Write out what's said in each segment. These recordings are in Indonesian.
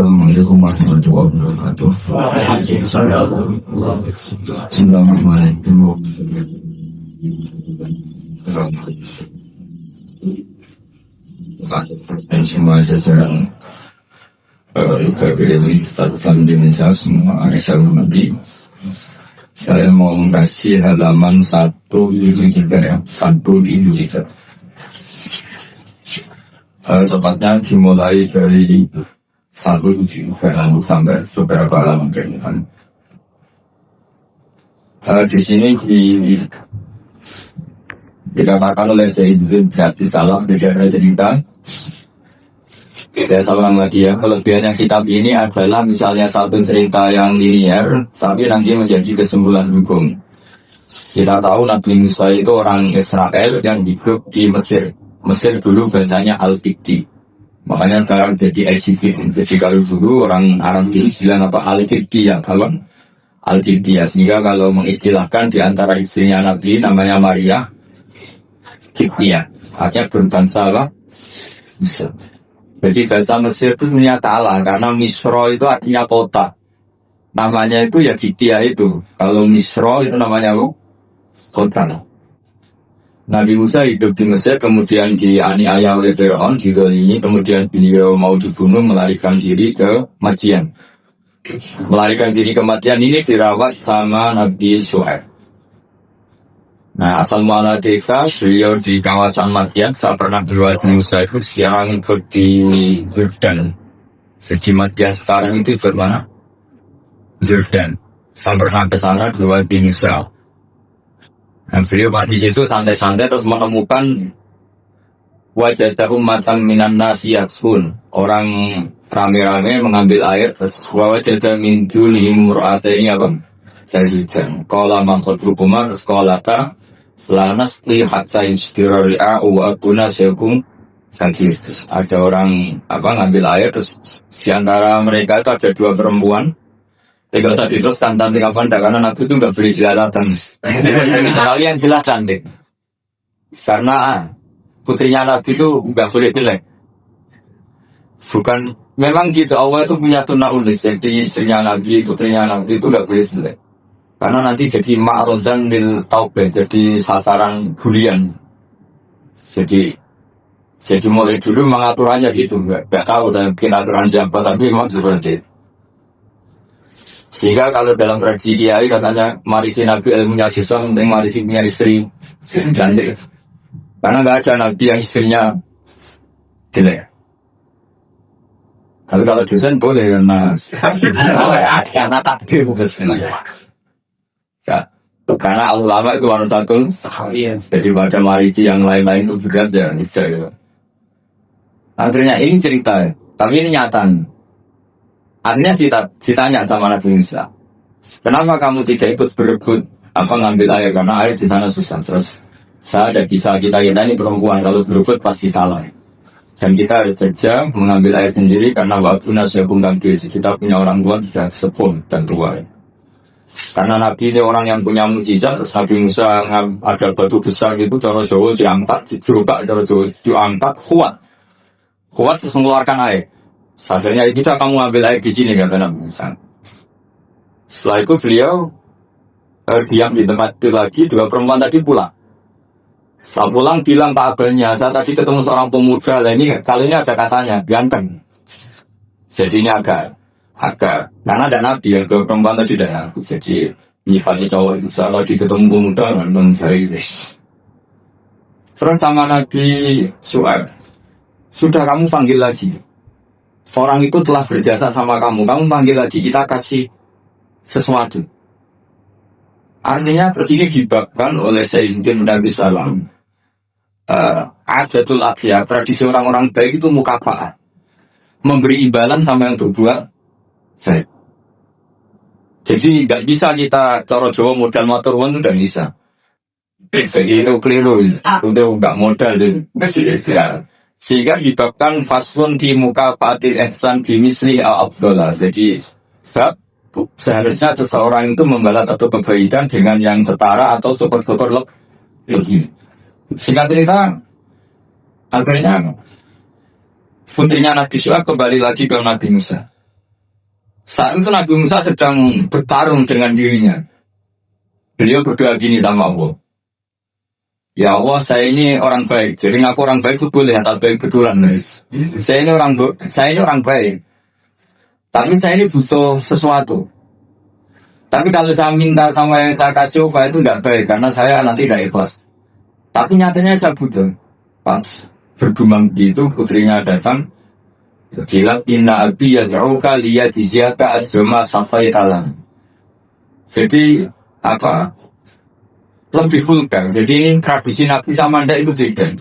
Assalamualaikum warahmatullahi wabarakatuh. Bismillahirrahmanirrahim. Semua seseorang ini statuskan dimensi semua Aisyah Nabi. Saya mau membaca halaman 1 di Indonesia. Tepatnya dimulai dari 1 sampai beberapa halaman ke depan. Di sini dikatakan oleh Zaidin berarti salah, tidak ada cerita. Kita salam lagi ya. Kelebihannya kitab ini adalah misalnya satu cerita yang linear, tapi nanti menjadi kesimpulan hukum. Kita tahu Nabi Musa itu orang Israel yang hidup di Mesir. Mesir dulu bahasanya Al-Qibti. Makanya sekarang jadi Egypt. Jadi kalau dulu orang Arab itu bilang apa Al-Qibti ya kawan. Al-Qibti ya. Sehingga kalau mengistilahkan di antara istrinya Nabi namanya Maria Qibtiyah. Artinya berbangsa apa? Jadi bahasa Mesir itu punya ta'ala. Karena Misro itu artinya kota. Namanya itu ya Qibtiyah itu. Kalau Misro itu namanya apa? Kota. Nabi Musa hidup di Mesir, kemudian dianiaya oleh Fir'aun, ini kemudian beliau mau dibunuh, melarikan diri ke Madian. Melarikan diri ke Madian ini dirawat sama Nabi Syuaib. Nah, asal muala desa, beliau di kawasan Madian, saya pernah berwajib Musa itu sekarang ikut di Jordan. Sejak Madian sekarang itu bermana? Jordan. Saya pernah ke sana berwajib Musa. Dan beliau di situ santai-santai terus menemukan wajadahu matan minan nasi yasun, orang rame-rame mengambil air terus wajada min dunihim mur'ataini apa? Sajidan. Qala man qadrukumar terus qala ta lanasli hatta yustirari'a wa akuna saykum sakit. Ada orang ngambil air terus di antara mereka itu ada 2 perempuan. Tidak usah diteruskan cantik apa enggak, karena Nabi itu enggak beri jelaskan. Kalian jelas cantik. Karena putrinya Nabi itu enggak boleh jelek. Bukan, memang gitu, Allah itu punya tuna ulis. Jadi istrinya Nabi, putrinya Nabi itu enggak boleh jelek. Karena nanti jadi ma'ruzan lil taubah, jadi sasaran bulian. Jadi mulai dulu mengaturannya gitu. Enggak tahu saya bikin aturan siapa, tapi memang seperti itu. Sehingga kalau dalam tradisi kiai katanya marisi Nabi ilmunya sisa, penting marisi punya istri cantik. Karena nggak ada Nabi yang istrinya jelek. Tapi kalau dosen boleh karena takdir bukan. Karena ulama itu harus satu daripada marisi yang lain-lain itu juga ya niscaya. Akhirnya ini cerita, tapi ini nyata. Artinya ditanya sama Nabi Musa, kenapa kamu tidak ikut berebut ngambil air, karena air di sana susah. Terus saya ada kisah kita ini perempuan kalau berebut pasti salah. Dan kita harus saja mengambil air sendiri karena waktu nasyabung tampil kita punya orang tua tidak sepuh dan tua. Karena Nabi ini orang yang punya mukjizat. Terus Nabi Musa ada batu besar gitu, cara Jawa diangkat, dijerubak, cara Jawa diangkat kuat terus mengeluarkan air. Sadarnya kita kamu ambil air di sini kata Nabi Musa. Setelah itu beliau diam di tempat itu lagi. 2 perempuan tadi pulang. Setelah pulang bilang ke abahnya, saya tadi ketemu seorang pemuda. Ini kali ini ada katanya ganteng. Jadi ini agak karena ada Nabi yang 2 perempuan tadi dan aku. Jadi nyifatnya cowok itu salah di ketemu pemuda dan saya. Terus sama Nabi Syuaib, sudah kamu panggil lagi. Orang itu telah berjasa sama kamu panggil lagi, kita kasih sesuatu. Artinya terus ini dibabkan oleh Sayyidina Nabi Sallam. Adatul Adiyah, tradisi orang-orang baik itu mukafa'ah, memberi imbalan sama yang berbuat baik. Jadi nggak bisa kita cara Jawa modal motor itu nggak bisa. Jadi itu keliru, itu nggak modal itu. Sehingga dibabkan fasun di muka patir ihsan bimisli al-abdullah. Jadi seharusnya seseorang itu membalas atau kebaikan dengan yang setara atau syukur-syukur lebih. Singkat cerita, akhirnya putrinya Nabi Syuaib kembali lagi ke Nabi Musa. Saat itu Nabi Musa sedang bertarung dengan dirinya. Beliau berdoa gini sama Allah. Ya Allah, saya ini orang baik. Jadi ngaku orang baik itu boleh, atau baik betulan. Saya ini orang baik. Tapi saya ini butuh sesuatu. Tapi kalau saya minta sama yang saya kasih upah itu tidak baik, karena saya nanti tidak ikhlas. Tapi nyatanya saya butuh. Pas bergumam gitu, putrinya datang. Bilang, inna abi yad'uka liyajziyaka ajrama safai talam. Jadi lebih vulgar. Jadi ini tradisi Nabi sama Anda itu beda.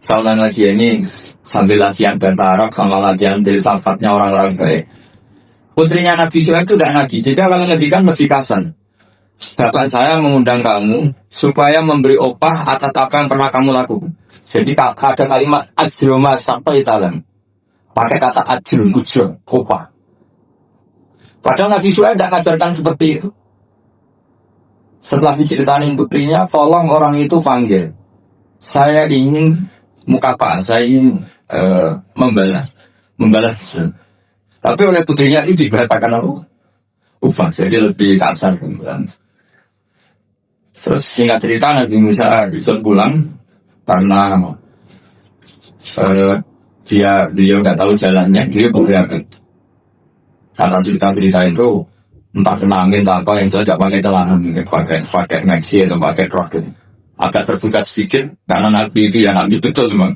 Kalau lagi ini sambil latihan bahasa Arab sama latihan filsafatnya orang-orang baik. Putrinya Nabi Syuaib itu tidak Nabi. Sehingga kalau ngedikan lebih kasar. Bapak saya mengundang kamu supaya memberi opah atas apa yang pernah kamu lakukan. Jadi ada kalimat ajroma sampai talam. Pakai kata ajrun, ujur, opah. Padahal Nabi Syuaib tidak ngajarkan seperti itu. Setelah diceritain putrinya, tolong orang itu panggil. Saya ingin mukapa, saya ingin membalas. Tapi oleh putrinya itu dikatakan apa? Ufak, jadi lebih kasar. Terus singkat cerita Nabi Musa bisa pulang karena beliau nggak tahu jalannya, beliau bergerak. Karena cerita itu entah kena angin atau apa yang tidak pakai celana, pakai maxi atau pakai rok gitu. Agak terbuka sedikit karena Nabi itu ya Nabi betul memang.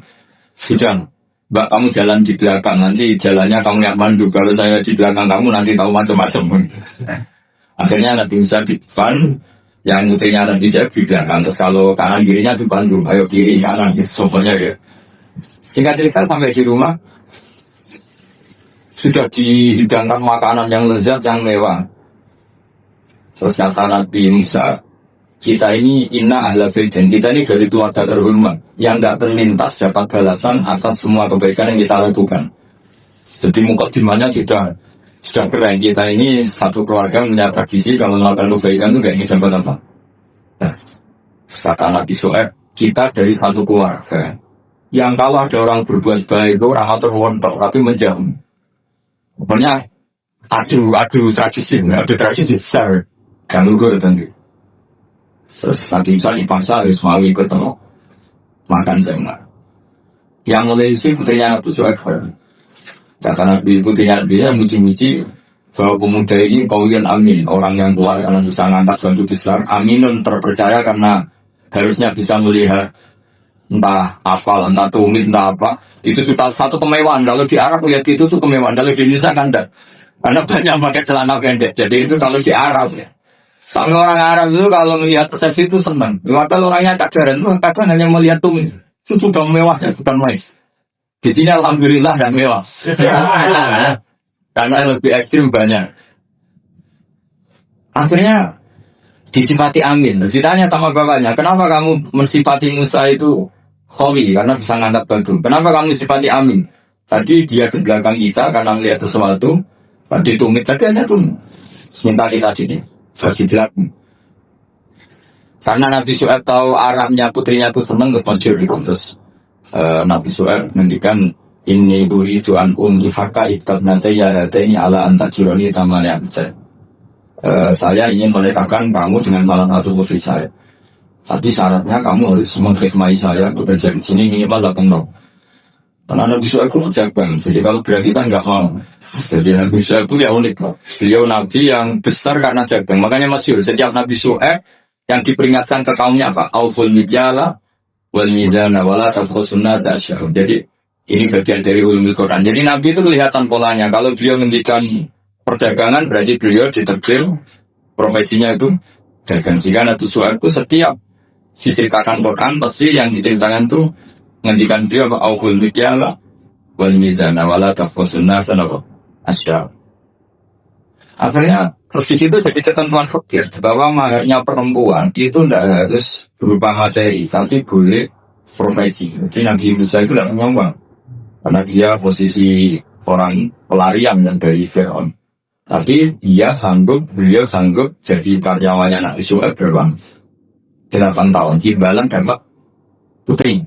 Sejam, Mbak kamu jalan di belakang, nanti jalannya kamu yang mandu. Kalau saya di belakang kamu nanti tahu macam-macam. Akhirnya Nabi Musa di depan, yang mutrinya Nabi Syuaib di belakang. Terus kalau kanan kirinya dipandu, ayo kiri kanan gitu semuanya ya. Singkat cerita sampai di rumah sudah dihidangkan makanan yang lezat, yang mewah. Terus kata Nabi Musa, kita ini inna ahla fidin, kita ini dari keluarga terhormat yang tidak terlintas dapat balasan atas semua kebaikan yang kita lakukan. Jadi mukadimahnya sudah keren. Kita ini satu keluarga punya tradisi kalau melakukan kebaikan itu kayak ini dapat apa? Nah, kata Nabi Syuaib, kita dari satu keluarga yang kalau ada orang berbuat baik itu orang terwontok tapi menjauh. Pokoknya adu tradisi besar. Yang lugu tentu. Terus nanti bisa dipaksa harus mau ikut makan sama. Yang mulai isi putrinya Nabi Syuaib. Kata Nabi putrinya dia muji-muji bahwa pemuda ini kaulian amin, orang yang kuat karena bisa ngangkat bantu besar, aminun terpercaya karena harusnya bisa melihat entah hafal, entah tumit, entah apa. Itu total satu kemewahan. Kalau di Arab lihat itu kemewahan. Kalau di Indonesia kan enggak. Karena banyak pakai celana pendek. Jadi itu kalau di Arab ya. Sampai orang Arab itu kalau melihat selfie itu senang. Padahal orangnya kadang kadang hanya melihat tumis. Itu sudah mewahnya, bukan mais. Di sini alhamdulillah dan mewah. Karena lebih ekstrim banyak. Akhirnya disifati amin. Ditanya sama bapaknya, kenapa kamu mensifati Musa itu khawi? Karena bisa ngangkat batu. Kenapa kamu sifati amin? Tadi dia di belakang kita karena melihat sesuatu. Tadi tumit tadi hanya pun minta kita sini. Karena Nabi Syuaib tahu Arabnya putrinya itu senang ke masjid terus Nabi Syuaib mendikan ini uridu an unjifaka ibtabnata yaratini ala antajironi sama yang saya ingin melekatkan kamu dengan salah satu putri saya. Tapi syaratnya kamu harus mengkhidmati saya bekerja di sini minimal 8 tahun. Karena Nabi Syuaib itu jagoan, jadi kalau berarti kan nggak mau. Jadi Nabi Syuaib itu ya unik. Beliau Nabi yang besar karena jagoan. Makanya masyhur setiap Nabi Syuaib yang diperingatkan ke kaumnya apa? Auful mikyala wal mizana wala tafkhusunna tasyar. Jadi ini bagian dari ulumul Quran. Jadi Nabi itu kelihatan polanya. Kalau beliau ngendikan perdagangan berarti beliau diterbit profesinya itu dagang. Sehingga Nabi Syuaib itu setiap diceritakan Quran pasti yang diceritakan itu ngendikan dia auful mikyala wal mizana wala tafkhusunna tasyar. Akhirnya terus di situ jadi ketentuan fikih bahwa maharnya perempuan itu tidak harus berupa materi, tapi boleh profesi. Jadi Nabi Musa itu tidak menyumbang karena dia posisi orang pelarian dan dari Fir'aun. Tapi beliau sanggup jadi karyawannya Nabi Syuaib berapa? 8 tahun. Imbalan dapat putri.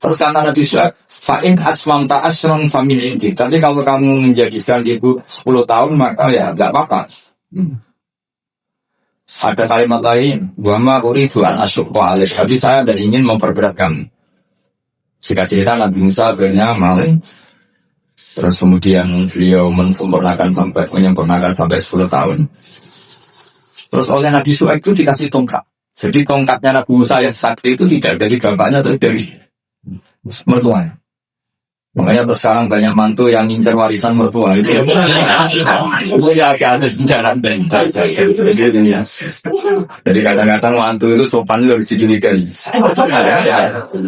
Terus kata Nabi Syuaib, fa'in asmamta asron family inti. Tapi kalau kamu menjadikan ibu 10 tahun, maka ya nggak apa-apa. Ada kalimat lain, wama uridu an asyukku alaih. Tapi saya tidak ingin memperberat kamu. Jika cerita Nabi Musa akhirnya mau, terus kemudian beliau menyempurnakan sampai 10 tahun. Terus oleh Nabi Syuaib itu dikasih tongkat. Jadi tongkatnya Nabi Musa yang sakti itu tidak dari bapaknya atau dari mertuanya. Makanya sekarang banyak mantu yang ngincar warisan mertua itu. Ya ada bicara bentar. Jadi kadang-kadang mantu itu sopan lebih sedikit.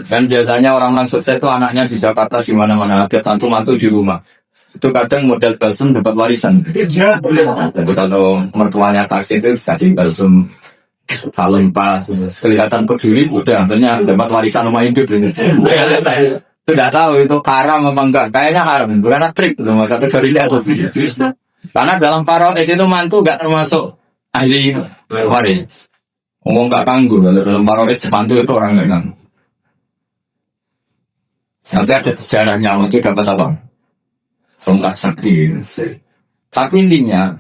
Kan biasanya orang sukses itu anaknya di Jakarta di mana-mana, ada satu mantu di rumah. Itu kadang model balsem dapat warisan. Jadi kalau mertuanya sakit itu kasih balsem. Saling pas, kelihatan peduli udah, akhirnya dapat warisan rumah hidup ini. Tidak tahu itu haram apa enggak, kayaknya haram, bukan trik loh, masa dari atas. Karena dalam parois itu mantu enggak termasuk ahli waris. Ngomong enggak kanggu, dalam parois mantu itu orang enggak kanggu. Sampai ada sejarahnya itu dapat apa? Tongkat sakti. Tapi intinya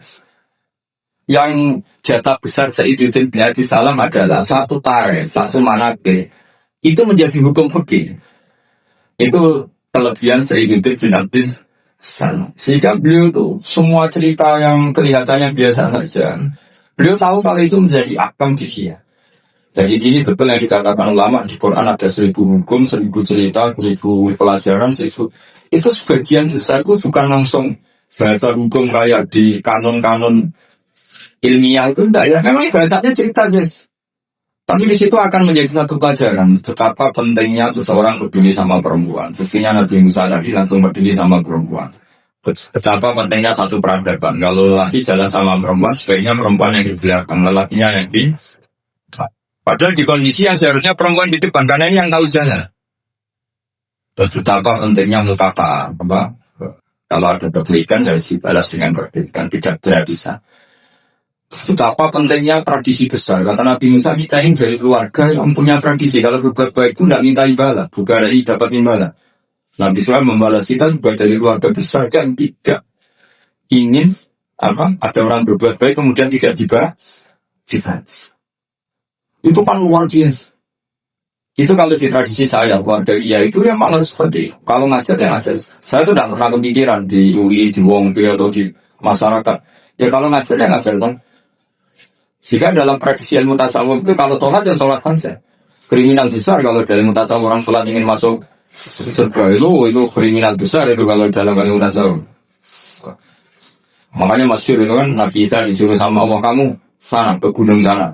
yang jatah besar Sayyiduddin bin Abdus Salam adalah satu tarik, satu manake. Itu menjadi hukum fikih. Itu kelebihan Sayyiduddin bin Abdus Salam. Sehingga beliau itu semua cerita yang kelihatannya biasa saja, beliau tahu kalau itu menjadi akam di dia. Jadi ini betul yang dikatakan ulama di Quran ada 1000 hukum, 1000 cerita, 1000 pelajaran, 1000. Itu sebagian besar itu bukan langsung bahasa hukum kayak di kanon-kanon ilmiah itu enggak ya, memang ibaratnya cerita guys. Tapi di situ akan menjadi satu pelajaran betapa pentingnya seseorang peduli sama perempuan. Sesungguhnya Nabi Musa tadi langsung peduli sama perempuan. Betapa pentingnya satu peradaban. Kalau lelaki jalan sama perempuan, sebaiknya perempuan yang di belakang, lelakinya yang di. Padahal di kondisi yang seharusnya perempuan di depan, karena ini yang tahu jalan. Terus betapa pentingnya mutaka, apa? Kalau ada kebaikan harus dibalas dengan kebaikan, tidak bisa. Betapa pentingnya tradisi besar. Kata Nabi Musa, kita ingin dari keluarga yang punya tradisi. Kalau berbuat baik itu tidak minta imbalan, bukan dari dapat imbalan. Nabi Musa membalas kita juga dari keluarga besar kan tidak ingin apa? Ada orang berbuat baik kemudian tidak dibalas. Itu kan luar biasa. Itu kalau di tradisi saya keluarga iya itu ya malah seperti itu. Kalau ngajar ya ngajar. Saya itu tidak pernah kepikiran di UI, di Wongpi atau di masyarakat. Ya kalau ngajar ya ngajar kan. Jika dalam praktisi ilmu tasawuf itu kalau sholat ya sholat hansa. Kriminal besar kalau dalam ilmu tasawuf orang sholat ingin masuk surga itu kriminal besar itu kalau dalam ilmu tasawuf. Makanya masyhur itu kan Nabi Isa disuruh sama Allah, kamu sana ke gunung sana.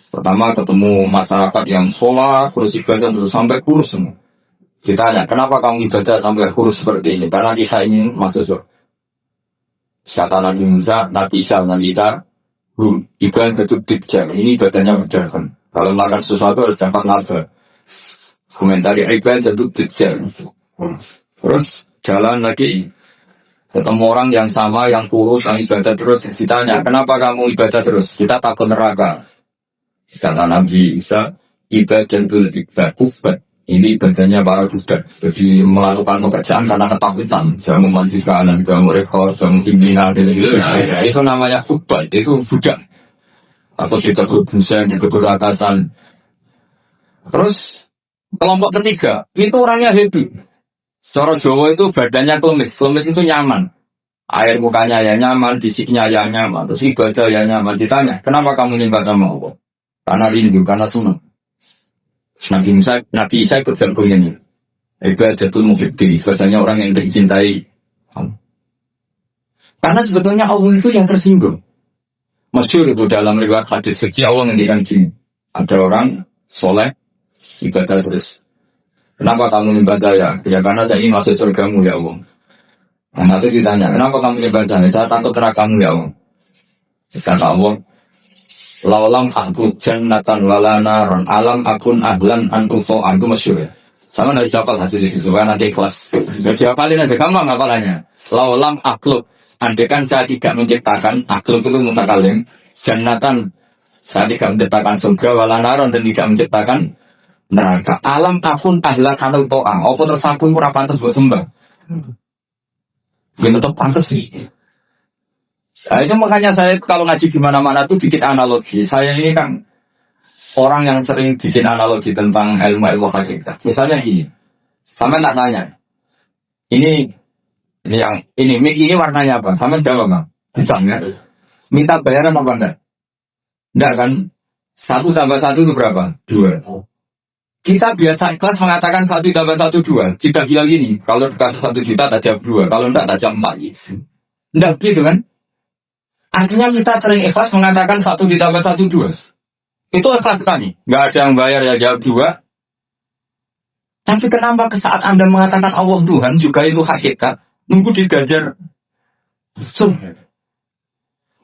Pertama ketemu masyarakat yang sholat, kurus ibadah terus sampai kurus semua. Ditanya, kenapa kamu ibadah sampai kurus seperti ini? Karena dia ingin masuk surga. Kata Nabi Musa, Nabi Isa, ibadah itu jam. Ini ibadahnya berdasarkan. Kalau melakukan sesuatu harus dapat laba. Komentari ibadah itu jam. Terus jalan lagi. Ketemu orang yang sama, yang kurus, yang ibadah terus. Ditanya, kenapa kamu ibadah terus? Kita takut neraka. Kata Nabi Isa, ibadah itu lebih bagus. Ini ibadahnya para kuda. Jadi melakukan pekerjaan karena ketakutan. Jangan memancis kanan, jangan rekor, jangan pimpinan. Itu namanya futbal, itu sudah. Atau kita berusaha di keberatasan. Terus kelompok ketiga, itu orangnya happy. Seorang Jawa itu badannya klemis. Klemis itu nyaman. Air mukanya ya nyaman, fisiknya ya nyaman. Terus ibadah ya nyaman. Ditanya, kenapa kamu nyembah sama Allah? Karena rindu, karena senang. Nabi Isa ikut verbonya ini. Ibadatul muhibbi, biasanya orang yang dicintai Allah. Karena sebetulnya Allah itu yang tersinggung. Masyhur itu dalam riwayat hadis suci Allah ngendikan gini. Ada orang soleh ibadah terus. Kenapa kamu ibadah ya? Ya karena saya ingin masuk surgamu ya Allah. Nah, nanti ditanya, kenapa kamu ibadah? Saya takut nerakamu ya Allah. Kata Allah, laulam aku jannatan wala naron alam akun ahlan antu so'an. Itu masyhur ya. Sama dari siapa hadis itu supaya nanti kelas. Jadi apalin aja kamu ngapalannya. Laulam akhluk, andaikan saya tidak menciptakan akhluk itu mutakalim jannatan, saya tidak menciptakan surga wala naron dan tidak menciptakan neraka. Alam akun ahla kanal to'ang. Apa terus aku ora pantes mbok sembah. Ya tetap pantes sih. Makanya saya kalau ngaji di mana-mana tuh bikin analogi. Saya ini kan orang yang sering bikin analogi tentang ilmu-ilmu hakikat. Misalnya gini, sampai tak tanya, ini warnanya apa? Sampai jawab bang, ya. Minta bayaran apa enggak? Enggak kan? 1 tambah 1 itu berapa? 2. Kita biasa ikhlas mengatakan 1 tambah 1 2. Kita bilang gini, kalau dikasih 1 juta tak jawab 2, kalau enggak tak jawab 4. Enggak begitu kan? Akhirnya kita sering ikhlas mengatakan 1 ditambah 1 2. Itu ikhlas sekali. Enggak ada yang bayar ya jawab 2. Tapi kenapa saat Anda mengatakan Allah Tuhan juga itu hakikat, nunggu digajar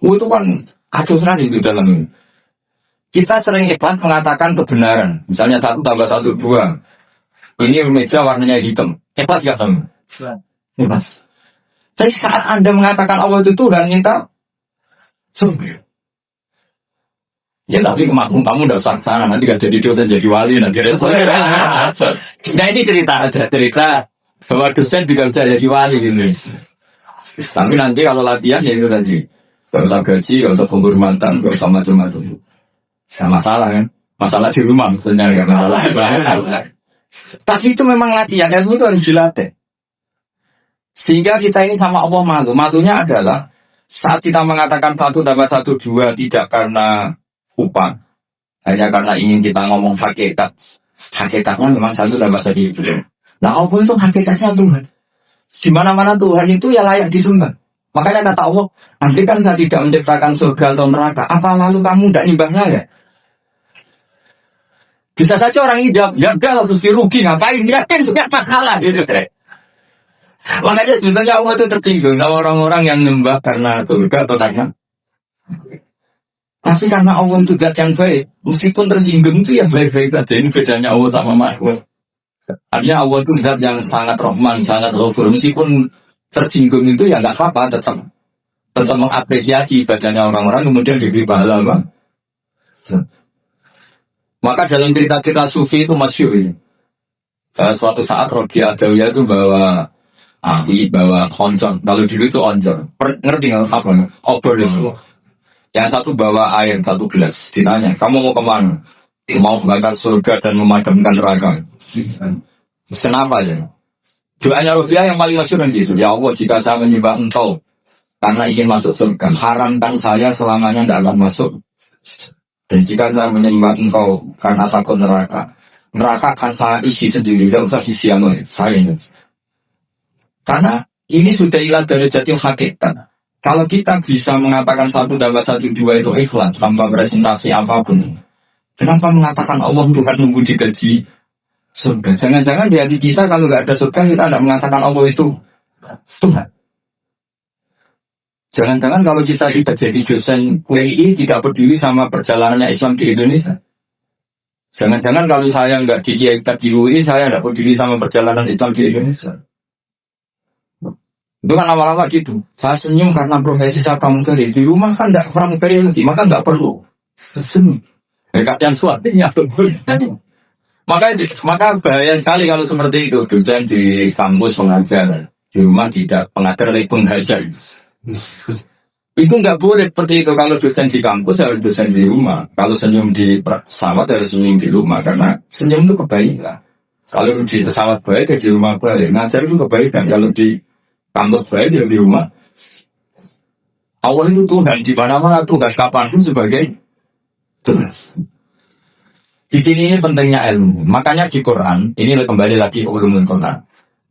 itu kan kacau sekali itu dalam ini. Kita sering ikhlas mengatakan kebenaran. Misalnya 1 tambah 1 2. Ini meja warnanya hitam. Ikhlas ya kamu? Ikhlas. Jadi saat Anda mengatakan Allah itu Tuhan, minta ya tapi kemaklum kamu udah usah sana, nanti gak jadi dosen jadi wali nanti. Nah ini cerita bahwa dosen juga bisa jadi wali di Indonesia. Tapi nanti kalau latihan ya itu tadi, gak usah gaji, gak usah penghormatan, gak usah macam-macam. Sama masalah kan, masalah di rumah maksudnya gak masalah. Tapi itu memang latihan, ilmu itu harus dilatih. Sehingga kita ini sama Allah malu. Malunya adalah saat kita mengatakan 1 tambah 1 2 tidak karena upah, hanya karena ingin kita ngomong hakikat. Hakikatnya memang 1 tambah 1 2. Nah Allah itu hakikatnya Tuhan. Di mana-mana Tuhan itu ya layak disembah. Makanya kata Allah, nanti kan saya tidak menciptakan surga atau neraka, apa lalu kamu tidak nimbangnya ya? Bisa saja orang hidap, ya udah langsung rugi, ngapain? Ya kan tidak masalah gitu. Makanya sebenarnya Allah itu tertinggal orang-orang yang nyembah karena surga atau neraka. Tapi karena Allah itu zat yang baik, meskipun tersinggung itu ya baik-baik saja. Ini bedanya Allah sama makhluk. Artinya Allah itu zat yang sangat rahman, sangat ghafur. Meskipun tersinggung itu ya nggak apa-apa, tetap mengapresiasi ibadahnya orang-orang, kemudian diberi pahala, Bang. Maka dalam cerita-cerita sufi itu masyhur ya. Suatu saat Rodi Adawiyah itu bawa api, bawa koncon. Kalau dulu itu onjol. Ngerti nggak apa? Obor itu. Yang satu bawa air 1 gelas. Ditanya, kamu mau kemana? Mau membakar surga dan memadamkan neraka. Kenapa ya? Doanya Rodi yang paling masyhur kan gitu. Ya Allah, jika saya menyembah Engkau karena ingin masuk surga, haramkan saya selamanya tidak akan masuk. Dan jika saya menyembah Engkau karena takut neraka akan saya isi sendiri, tidak usah disiamkan saya ini. Karena ini sudah hilang dari jati hakikat. Kalau kita bisa mengatakan 1 tambah 1 2 itu ikhlas tanpa presentasi apapun, kenapa mengatakan Allah Tuhan nunggu digaji surga? Jangan-jangan di hati kita kalau nggak ada surga kita tidak mengatakan Allah itu Tuhan. Jangan-jangan kalau kita tidak jadi dosen WI tidak peduli sama perjalanannya Islam di Indonesia. Jangan-jangan kalau saya nggak di di UI saya tidak peduli sama perjalanan Islam di Indonesia. Itu kan lama-lama gitu. Saya senyum karena profesi saya pramugari. Di rumah kan tidak pramugari lagi, maka nggak perlu senyum. Kasihan suaminya tuh. Maka bahaya sekali kalau seperti itu. Dosen di kampus pengajar, di rumah tidak pengajar lagi pengajar. Itu nggak boleh seperti itu. Kalau dosen di kampus harus dosen di rumah. Kalau senyum di pesawat harus senyum di rumah, karena senyum itu kebaikan. Kalau di pesawat baik, di rumah baik. Ngajar itu kebaikan. Kalau di kampus baik, di rumah. Allah itu Tuhan di mana-mana, tugas kapanpun sebagai Tuhan. Di sini ini pentingnya ilmu. Makanya di Quran ini kembali lagi ulumul Quran.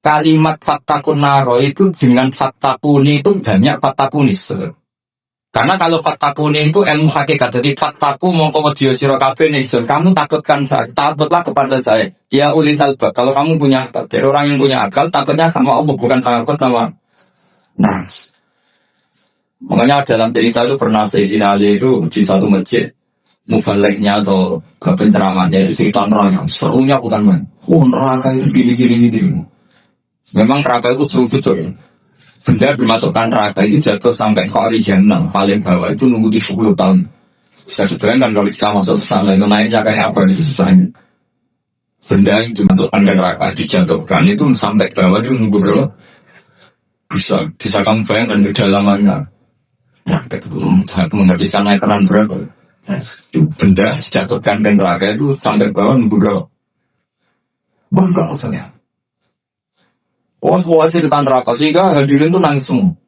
Kalimat fattakun naro itu dengan fattakuni itu banyak fattakunis. Karena kalau fattakuni itu ilmu hakikat. Jadi fattaku mongko wedya sira kabeh ingsun. Kamu takutkan saya, takutlah kepada saya. Ya ulil albab. Kalau kamu punya akal, dari orang yang punya akal takutnya sama Allah, bukan takut sama nas. Makanya dalam cerita itu pernah Sayyidina Ali itu di satu masjid, mubaliknya atau penceramahnya itu cerita neraka. Serunya bukan main. Neraka itu gini. Memang neraka itu seru betul. Benda dimasukkan neraka itu jatuh sampai ke original paling bawah itu nunggu di 10 tahun. Bisa dibayangkan kalau kita masuk ke sana itu naiknya kayak apa nih susahnya. benda yang dimasukkan ke neraka dijatuhkan itu sampai ke bawah itu nunggu berapa? Bisa kamu bayangkan kedalamannya. Ya, satu menghabiskan air keran berapa? Itu benda dijatuhkan ke neraka itu sampai ke bawah nunggu berapa? Bangga misalnya. Oh, cerita neraka sehingga hadirin itu langsung.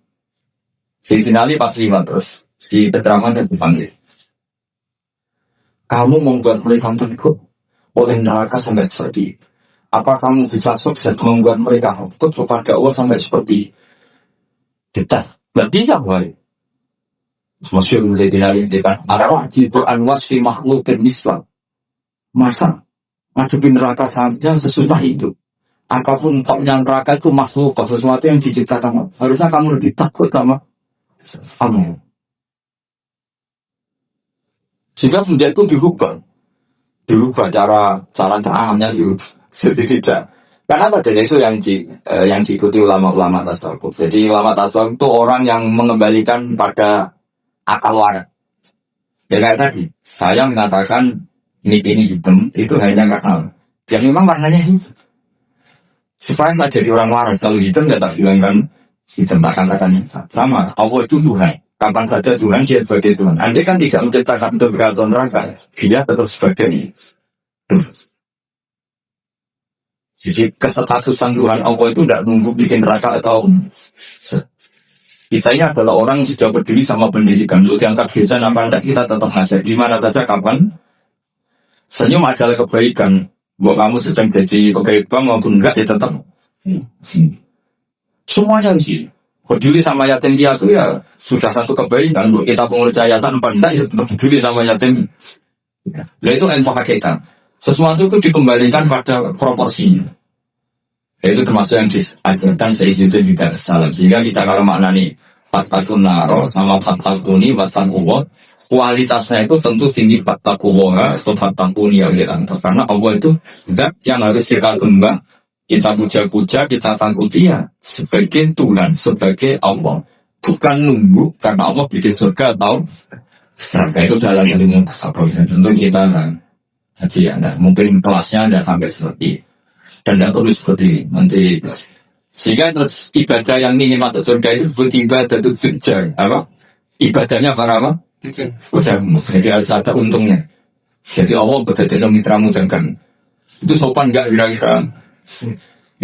Si Sinali pasti terus si Petraman dan dipanggil. Kamu membuat mereka ikut oleh neraka sampai seperti itu. Apa kamu bisa sukses membuat mereka ikut kepada Allah sampai seperti dites? Gak bisa, boy. Masyur mulai dinarikan. Al-Wajibu an-wasfi makhlukin Islam. Masa ngadepin neraka sampai sesusah itu. Apapun engkaunya neraka itu makhluk, sesuatu yang diciptakan. Harusnya kamu lebih takut sama kamu. Jika semenjak itu dirubah cara caranya itu tidak. Karena padanya itu yang diikuti ulama-ulama tasawuf. Jadi ulama tasawuf itu orang yang mengembalikan pada akal waras. Ya kayak tadi, saya mengatakan ini hitam itu hanya karena yang memang warnanya hitam. Supaya nggak jadi orang waras, selalu hitam nggak tak bilang kan dijembatkan rasanya sama. Allah itu Tuhan. Kapan saja Tuhan dia sebagai Tuhan. Anda kan tidak menciptakan untuk berkata neraka, dia tetap sebagai sisi kesestatusan Tuhan Allah itu tidak nunggu bikin neraka atau kita ini adalah orang yang sudah berdiri sama pendidikan untuk diangkat dosen apa tidak kita tetap ngajar di mana saja kapan. Senyum adalah kebaikan. Buat kamu sedang jadi kebaikan maupun enggak dia tetap semuanya sih. Peduli sama yatim piatu ya sudah satu kebaikan. Untuk kita pengurus yayasan apa enggak ya tetap peduli sama yatim. Nah itu infak kita. Sesuatu itu dikembalikan pada proporsinya. Itu termasuk yang diajarkan seizin di salam. Sehingga kita kalau maknani fatakun naro sama fatakuni watakun kualitasnya itu tentu tinggi fatakun atau fatakuni ya karena Allah itu zat yang harus kita tembak. Kita puja-puja, kita takuti ya sebagai Tuhan, sebagai Allah. Bukan nunggu karena Allah bikin surga atau surga itu jalan yang dengan kesabaran. Tentu kita hati Anda mungkin kelasnya Anda sampai seperti dan tidak perlu seperti nanti. Sehingga terus ibadah yang ingin masuk surga itu beribadah itu future apa? Ibadahnya apa? Jadi harus ada untungnya. Jadi Allah betul-betul mitramu jangan itu sopan nggak kira-kira?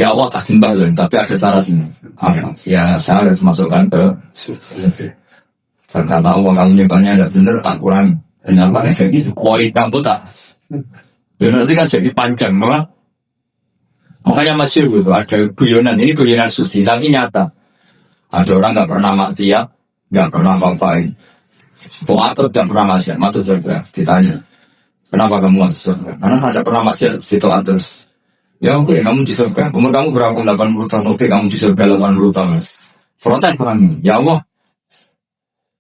Ya Allah tak sembah loh, tapi ada syaratnya. Ya saya harus masukkan ke kata Allah kamu nyebabnya ada benar tak kurang. Kenapa kayak gitu? Kualitas kamu tak. Nanti kan jadi panjang, malah. Makanya masih gitu ada guyonan ini guyonan suci, tapi nyata. Ada orang nggak pernah maksiat, nggak pernah ngapain. Atau nggak pernah maksiat, masuk surga. Ditanya, kenapa kamu masuk surga? Karena ada pernah maksiat situ atas. Ya oke, kamu di surga. Umur kamu berapa? 80 tahun. Oke, kamu di surga 80 tahun. Protes orangnya. Ya Allah.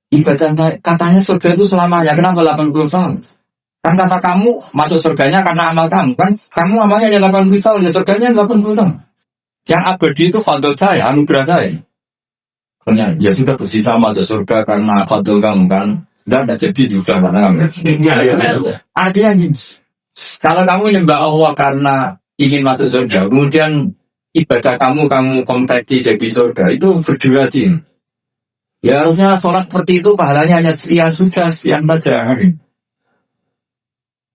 Ibadah katanya surga itu selamanya. Kenapa 80 tahun? Kan kata kamu masuk surganya karena amal kamu. Kan kamu amalnya yang 80 tahun. Ya surganya 80 tahun. Yang abadi itu fadl saya, anugerah saya. Karena ya sudah bersisa masuk surga karena fadl kamu kan. Dan tidak jadi juga karena kamu. Artinya kalau kamu nyembah Allah karena ingin masuk surga, kemudian ibadah kamu kompeti jadi surga, itu berdua tim. Ya harusnya sholat seperti itu pahalanya hanya sekian sudah, sekian saja.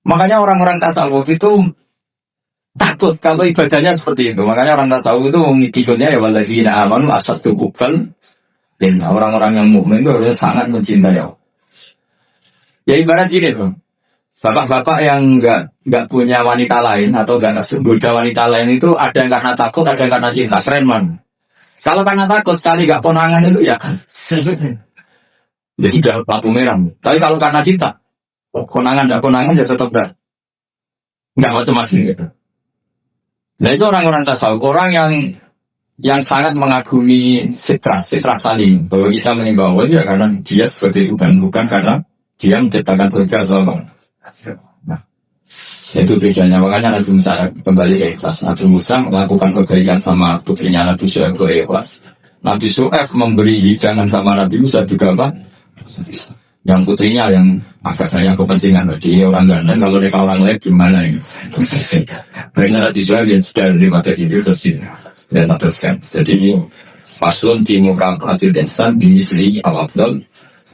Makanya orang-orang tasawuf itu takut kalau ibadahnya seperti itu. Makanya orang tasawuf itu mengikutnya ya waladina amanu asyaddu hubban. Dan orang-orang yang mukmin itu harus sangat mencintai Allah. Ya ibarat gini tuh. Bapak-bapak yang nggak punya wanita lain atau nggak goda wanita lain itu ada yang karena takut, ada yang karena cinta. Keren man. Kalau karena takut sekali nggak ponangan itu ya kan. Jadi udah lampu merah. Tapi kalau karena cinta, konangan nggak konangan ya tetap nggak macam-macam gitu. Nah itu orang-orang tasawuf, orang yang sangat mengagumi citra saling. Bahwa kita menyembah Allah ya karena dia seperti itu dan bukan karena dia menciptakan surga atau apa. Nah, itu bedanya. Makanya Nabi Musa kembali ke ikhlas. Nabi Musa melakukan kebaikan sama putrinya Nabi Syuaib ke ikhlas. Nabi Syuaib memberi hijangan sama Nabi Musa juga apa? yang putrinya yang agak banyak kepentingan tadi orang ganteng kalau mereka orang lain gimana ini mereka dijual yang sudah daripada itu terus dan teruskan jadi paslon di muka hasil densan di sini awal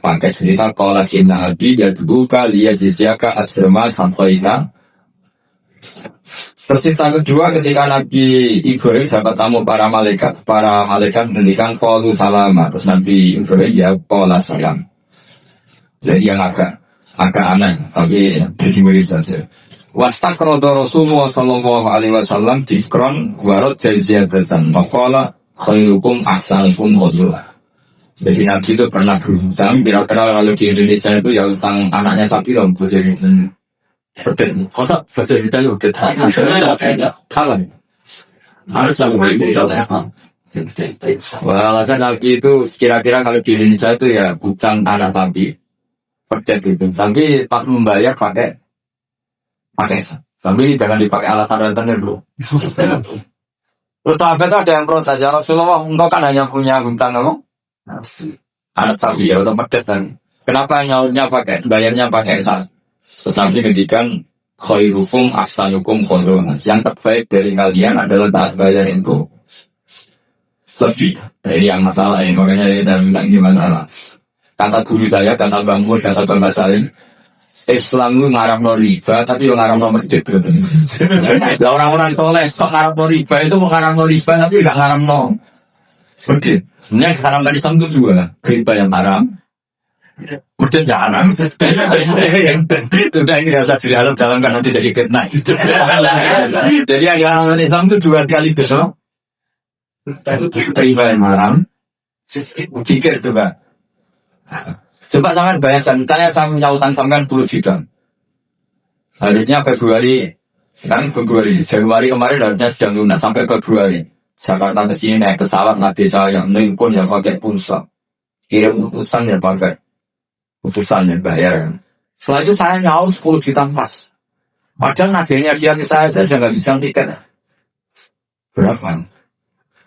pakai cerita kalau kita nabi dia buka lihat jisiaka asma sampaikan Tersisa kedua ketika Nabi Ibrahim dapat tamu para malaikat menghentikan qalu salama terus Nabi Ibrahim ya qala salam. Jadi yang agak aneh tapi berdiri saja. Wastaqrada Rasulullah sallallahu alaihi wasallam dikron warad jaziyatan faqala khairukum ahsanukum khuluqa. Jadi Nabi itu pernah berhutang kira-kira kalau di Indonesia itu ya utang anaknya sapi loh Betul, kosa bahasa kita itu betul. Tahu harus sama ini alasan Nabi itu kira-kira kalau di Indonesia itu ya bukan anak sapi, pedet itu. Tapi pas membayar pakai sambil jangan dipakai alasan rentenir dulu. Terus sampai itu ada yang protes saja Rasulullah, engkau kan hanya punya hutang apa? Anak sapi ya atau pedet kan? Kenapa nyaurnya pakai, bayarnya pakai sas? Terus Nabi ngendikan khairukum ahsanukum khuluqan. Yang terbaik dari kalian adalah tak bayar itu lebih dari yang masalah ini. Makanya kita bilang gimana lah. Kata guru saya, kata bangku, kata pembasarin Islam itu ngaramno riba, tapi yang ngaramno masjid. Orang-orang soleh sok ngaramno riba itu mau ngaramno riba, tapi tidak ngaramno masjid. Sebenarnya haram dari Islam itu juga riba yang haram. Udah jarang sudah ini rasa diharam dalam karena tidak dikena jadi yang diharam Islam itu 2 kali besok riba yang haram jika itu Pak coba sangat bayangkan misalnya saya punya utang sampean 10 juta harusnya Januari kemarin harusnya sedang lunas sampai Februari Jakarta ke sini naik pesawat nanti saya nelpon yang pakai pulsa kirim utusan yang pakai utusannya bayar. Setelah itu saya nyawa 10 juta pas. Padahal nagihnya dia ke saya nggak bisa tiket. Berapa?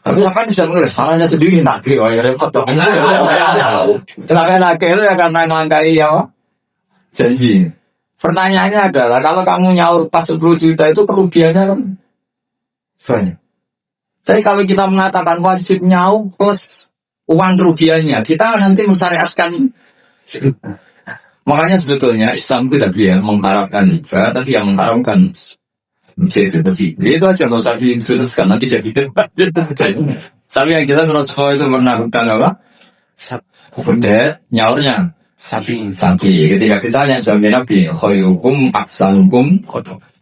Tapi kan bisa menurut salahnya sendiri nagih. Oh ya repot dong. Setelah nagih itu ya karena ngelangkai ya janji. Pertanyaannya adalah kalau kamu nyaur pas 10 juta itu kerugiannya kan banyak. Jadi kalau kita mengatakan wajib nyaur plus uang kerugiannya, kita nanti mensyariatkan. Makanya sebetulnya Islam itu tadi yang mengharapkan riba, tapi yang mengharamkan itu aja nggak usah diinstruksikan nanti jadi tapi yang kita menurut sekolah itu pernah hutang apa? Udah nyaurnya sapi ketika ditanya jawabnya Nabi khairukum ahsanukum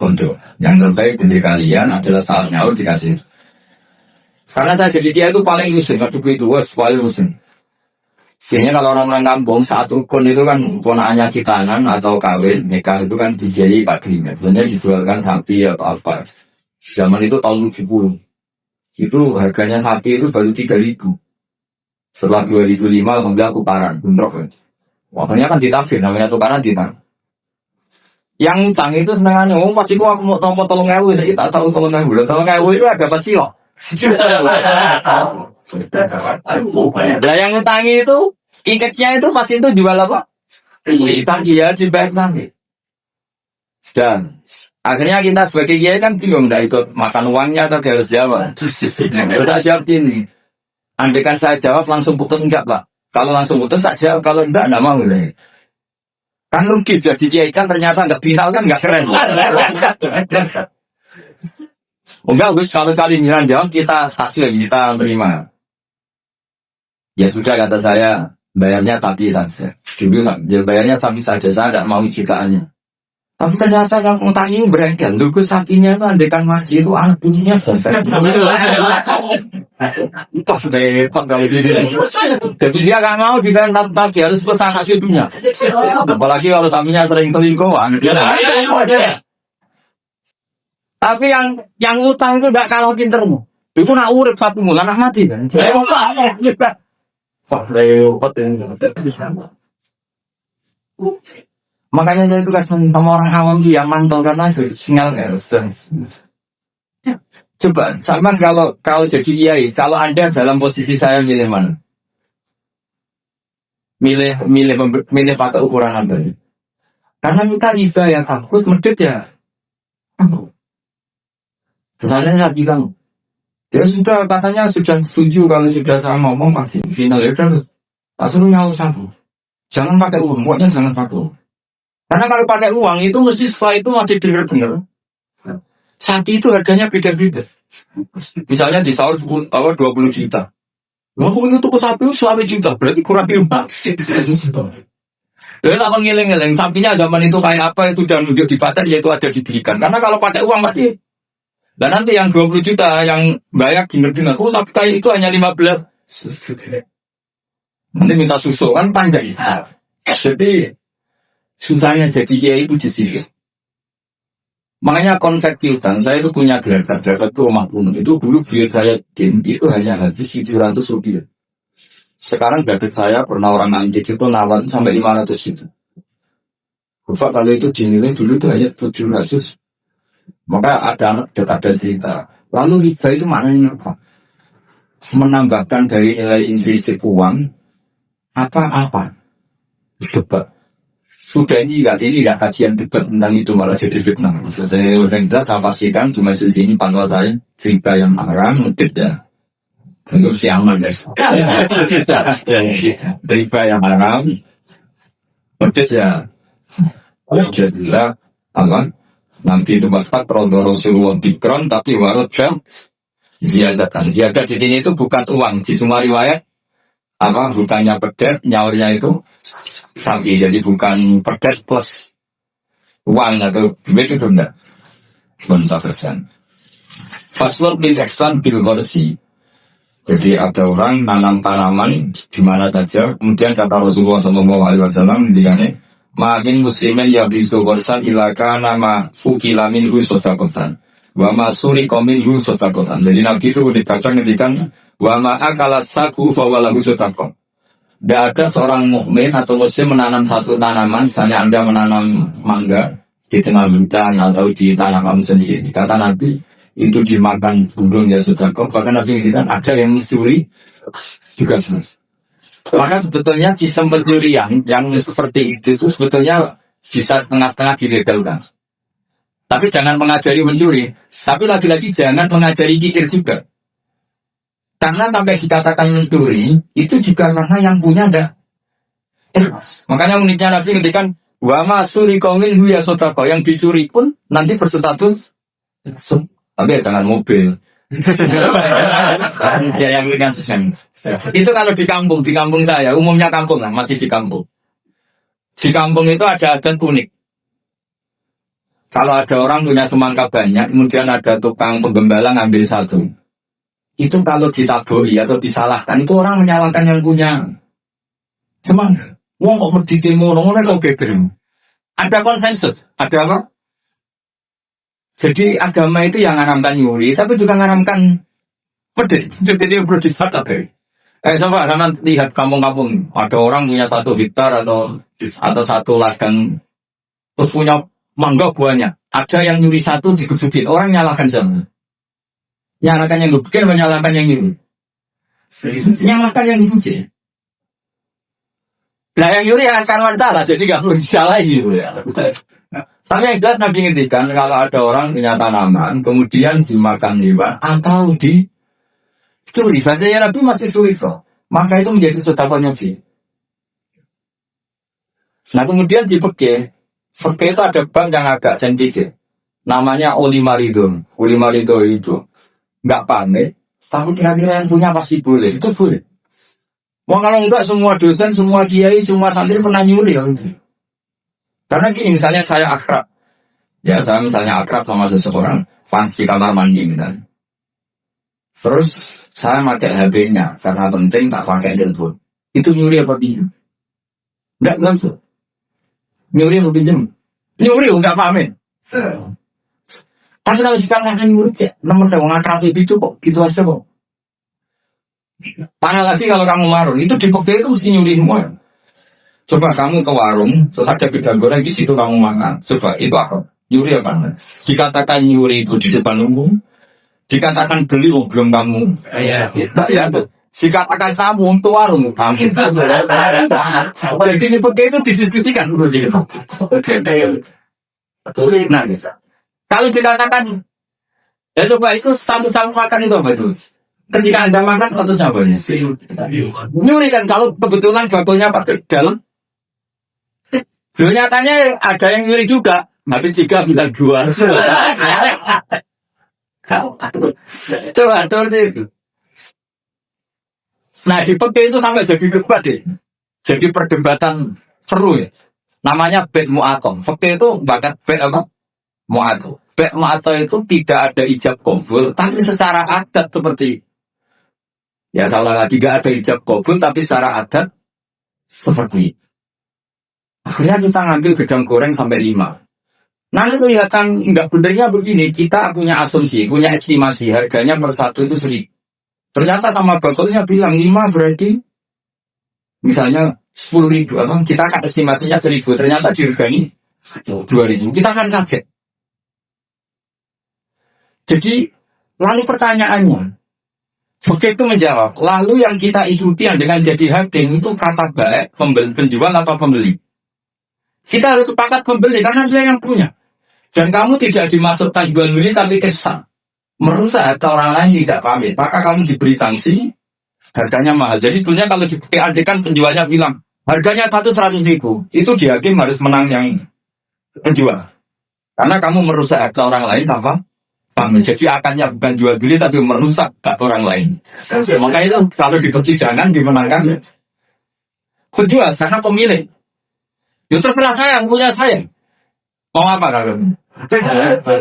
untuk yang terbaik dari kalian adalah saat nyaur dikasih karena saya jadi dia itu paling muslim waktu itu paling muslim. Sehingga kalau orang-orang kampung saat rukun itu kan ponakannya khitanan atau kawin nikah itu kan dijadi pakai sebenarnya dijualkan sapi atau apa zaman itu tahun 70 itu harganya sapi itu baru 3.000 setelah 2005 alhamdulillah tukaran bentrok waktunya kan ditakdir namanya tukaran ditakdir yang utang itu senangannya pasti aku mau tombol 3.000 jadi tak tahu 3.000 itu ada apa sih kok Lah yang ngutangi itu ingkatnya itu pas itu jual apa? Utang dia dibayar nanti. Dan akhirnya kita sebagai kiai kan bingung tidak ikut makan uangnya atau harus siapa? Udah siap ini. Andaikan saya jawab langsung putus enggak Pak? Kalau langsung putus tak jawab, kalau enggak mau nih. Kan rugi jadi kiai kan ternyata enggak viral kan enggak keren. Enggak, Gus, kalau kali nyiran jawab kita hasil kita terima. Ya sudah kata saya, bayarnya tapi saja. Dulu bayarnya sapi saja, saya tidak mau ciptaannya. Tapi ternyata yang utang ini berengkel. Dulu sapinya itu andekan masih itu anak bunyinya. Entah sudah repot kalau dia. Jadi dia nggak mau dibayar pagi harus pesan hasilnya. Apalagi kalau sapinya selingkuhan. Tapi yang utang itu tidak kalah pintermu. Itu nak urip satu bulan nak mati kan. Makanya saya itu kasih sama orang awam dia mantul karena sinyal coba sama kalau jadi kiai, kalau Anda dalam posisi saya milih mana? milih pakai ukuran apa? Karena kita riba ya takut, medit ya. Misalnya saya bilang, ya sudah katanya sudah setuju kalau sudah saya ngomong pasti final ya udah, langsung nyawa sabu. Jangan pakai uang, pokoknya jangan pakai uang. Karena kalau pakai uang itu mesti setelah itu masih benar-benar. Saat itu harganya beda-beda. Misalnya di sahur 20 juta. Ngomong itu sapi itu 1 juta, berarti kurang 5. Lalu tak ngiling-ngiling, sapinya zaman itu kayak apa itu dan di pasar yaitu ada diberikan. Karena kalau pakai uang pasti. Dan nanti yang 20 juta yang bayar diner-diner, sapi kayak itu hanya 15. Nanti minta susu kan panjang. Jadi susahnya jadi kiai itu di sini. Makanya konsep utang, saya itu punya gerakan itu rumah kuno. Itu dulu biar saya itu hanya habis 700 rupiah. Sekarang gradit saya pernah orang anjing itu nawan sampai 500 itu. Bapak kalau itu dinilai dulu itu hanya 700. Maka ada anak dekat dan cerita. Lalu riba itu maknanya apa? Menambahkan dari nilai intrinsik uang apa-apa. Sebab sudah ini enggak kajian debat tentang itu malah jadi fitnah. Saya organisasi saya pastikan cuma di sini pantua saya cerita yang haram tidak. Untuk siaman guys. Riba yang haram tidak. Jadilah apa? Nanti itu pasal perondoro seluruh pikron tapi warut jam ziyadah di sini itu bukan uang. Di semua riwayat apa bukannya pedet nyaurnya itu sapi jadi bukan pedet plus uang atau duit itu enggak mencatatkan faslun bil ihsan bil gharsi. Jadi ada orang nanam tanaman di mana saja kemudian kata Rasulullah SAW dikane makin muslimin ya bisu gharsan ilaka nama fukilamin rusosakotan wa masuri komin rusosakotan. Jadi Nabi itu dikatakan ngedikan wa ma'akala saku fawalahu sedekah. Tidak ada seorang mukmin atau muslim menanam satu tanaman, misalnya Anda menanam mangga di tengah hutan atau di tanah kamu sendiri. Kata Nabi itu dimakan burungnya sedekah. Bahkan Nabi bilang ada yang mencuri juga selesai. Maka sebetulnya sistem pencurian yang seperti itu sebetulnya bisa setengah-setengah dilegalkan. Tapi jangan mengajari mencuri. Tapi lagi-lagi jangan mengajari kikir juga. Karena sampai dikatakan mencuri, itu juga karena yang punya ada. Makanya uniknya Nabi ngendikan wa masuri qaumin huya sodaqah, yang dicuri pun nanti berstatus tapi jangan mobil. Ya yang dengan sesen. Itu kalau di kampung saya, umumnya kampung lah, masih di kampung. Di kampung itu ada adat unik. Kalau ada orang punya semangka banyak, kemudian ada tukang penggembala ngambil satu. Itu kalau ditaboi atau disalahkan itu orang menyalahkan yang punya semangka. Wong kok medite ngono kok geger. Ada konsensus, ada apa? Jadi agama itu yang ngaramkan nyuri, tapi juga ngaramkan pedih. Jadi produksi sate. Coba kalian lihat kampung-kampung, ada orang punya 1 hektar atau 1 ladang, terus punya mangga buahnya. Ada yang nyuri 1 dikesukin, orang nyalahkan semua. Nyalahkan yang bukan, menyalahkan yang nyuri. Nyalahkan yang nyuri. Nah yang nyuri akan salah, jadi nggak perlu disalahi. Sampai yang Nabi ngertikan kalau ada orang punya tanaman, kemudian dimakan hewan atau dicuri, bahasanya Nabi masih surifah, maka itu menjadi sedekahnya sih. Nah kemudian dipeke itu ada bank yang agak sensitif, namanya Ulimarido. Ulimarido itu nggak panik, tapi kira-kira yang punya pasti boleh, itu boleh. Wah kalau enggak semua dosen, semua kiai, semua santri pernah nyuri ya. Karena gini, misalnya saya akrab, ya saya misalnya akrab sama seseorang, fans di kamar mandi misalnya. Terus saya pakai HP-nya karena penting tak pakai telepon. Itu nyuri apa pinjam? Enggak langsung. Nyuri apa pinjam? Nyuri enggak pamer. Tapi kalau jika nggak nyuri, nomor saya akrab itu kok, gitu aja kok. Parah lagi kalau kamu marun, itu di pokok itu mesti nyuri semua. Coba kamu ke warung, terus ada bidang goreng di situ kamu makan. Coba itu apa? Nyuri apa? Dikatakan nyuri itu di depan umum, dikatakan beli belum kamu. Ya, Jika akan kamu untuk warung kami. Jadi ini pakai itu diskusikan dulu jadi. Nah, bisa. Kalau dikatakan ya coba itu satu-satu makan itu apa itu? Ketika Anda makan satu sahabatnya nyuri kan kalau kebetulan bakulnya pakai dalam. Nyatanya ada yang nyuri juga, tapi 3 bilang 2. Coba terus itu. Nah di PK itu sampai jadi debat ya. Jadi perdebatan seru ya. Namanya bet mu'atom. PK itu bahkan bet apa? Mu'atom. Bet mu'atom itu tidak ada ijab qabul, tapi secara adat seperti ya salah tidak ada ijab qabul, tapi secara adat seperti akhirnya kita ngambil gedang goreng sampai 5. Nanti kelihatan enggak benernya begini, kita punya asumsi, punya estimasi harganya per satu itu 1.000. Ternyata sama bakulnya bilang 5 berarti misalnya 10.000 atau kita akan estimasinya 1.000, ternyata diregani 2.000. Kita akan kaget. Jadi lalu pertanyaannya, Fakir itu menjawab, lalu yang kita ikuti yang dengan jadi hakim itu kata baik penjual atau pembeli. Kita harus sepakat pembeli karena dia yang punya. Dan kamu tidak dimasukkan jual beli tapi kesal. Merusak harta orang lain tidak pamit, maka kamu diberi sanksi, harganya mahal. Jadi sebetulnya kalau di PAD kan penjualnya bilang harganya 100.000, itu di hakim harus menang yang penjual. Karena kamu merusak harta orang lain tanpa pamit. Jadi akannya bukan jual beli tapi merusak harta orang lain. Makanya itu kalau di persidangan dimenangkan penjual karena pemilik. Ya terserah saya, punya saya. Mau apa kalian?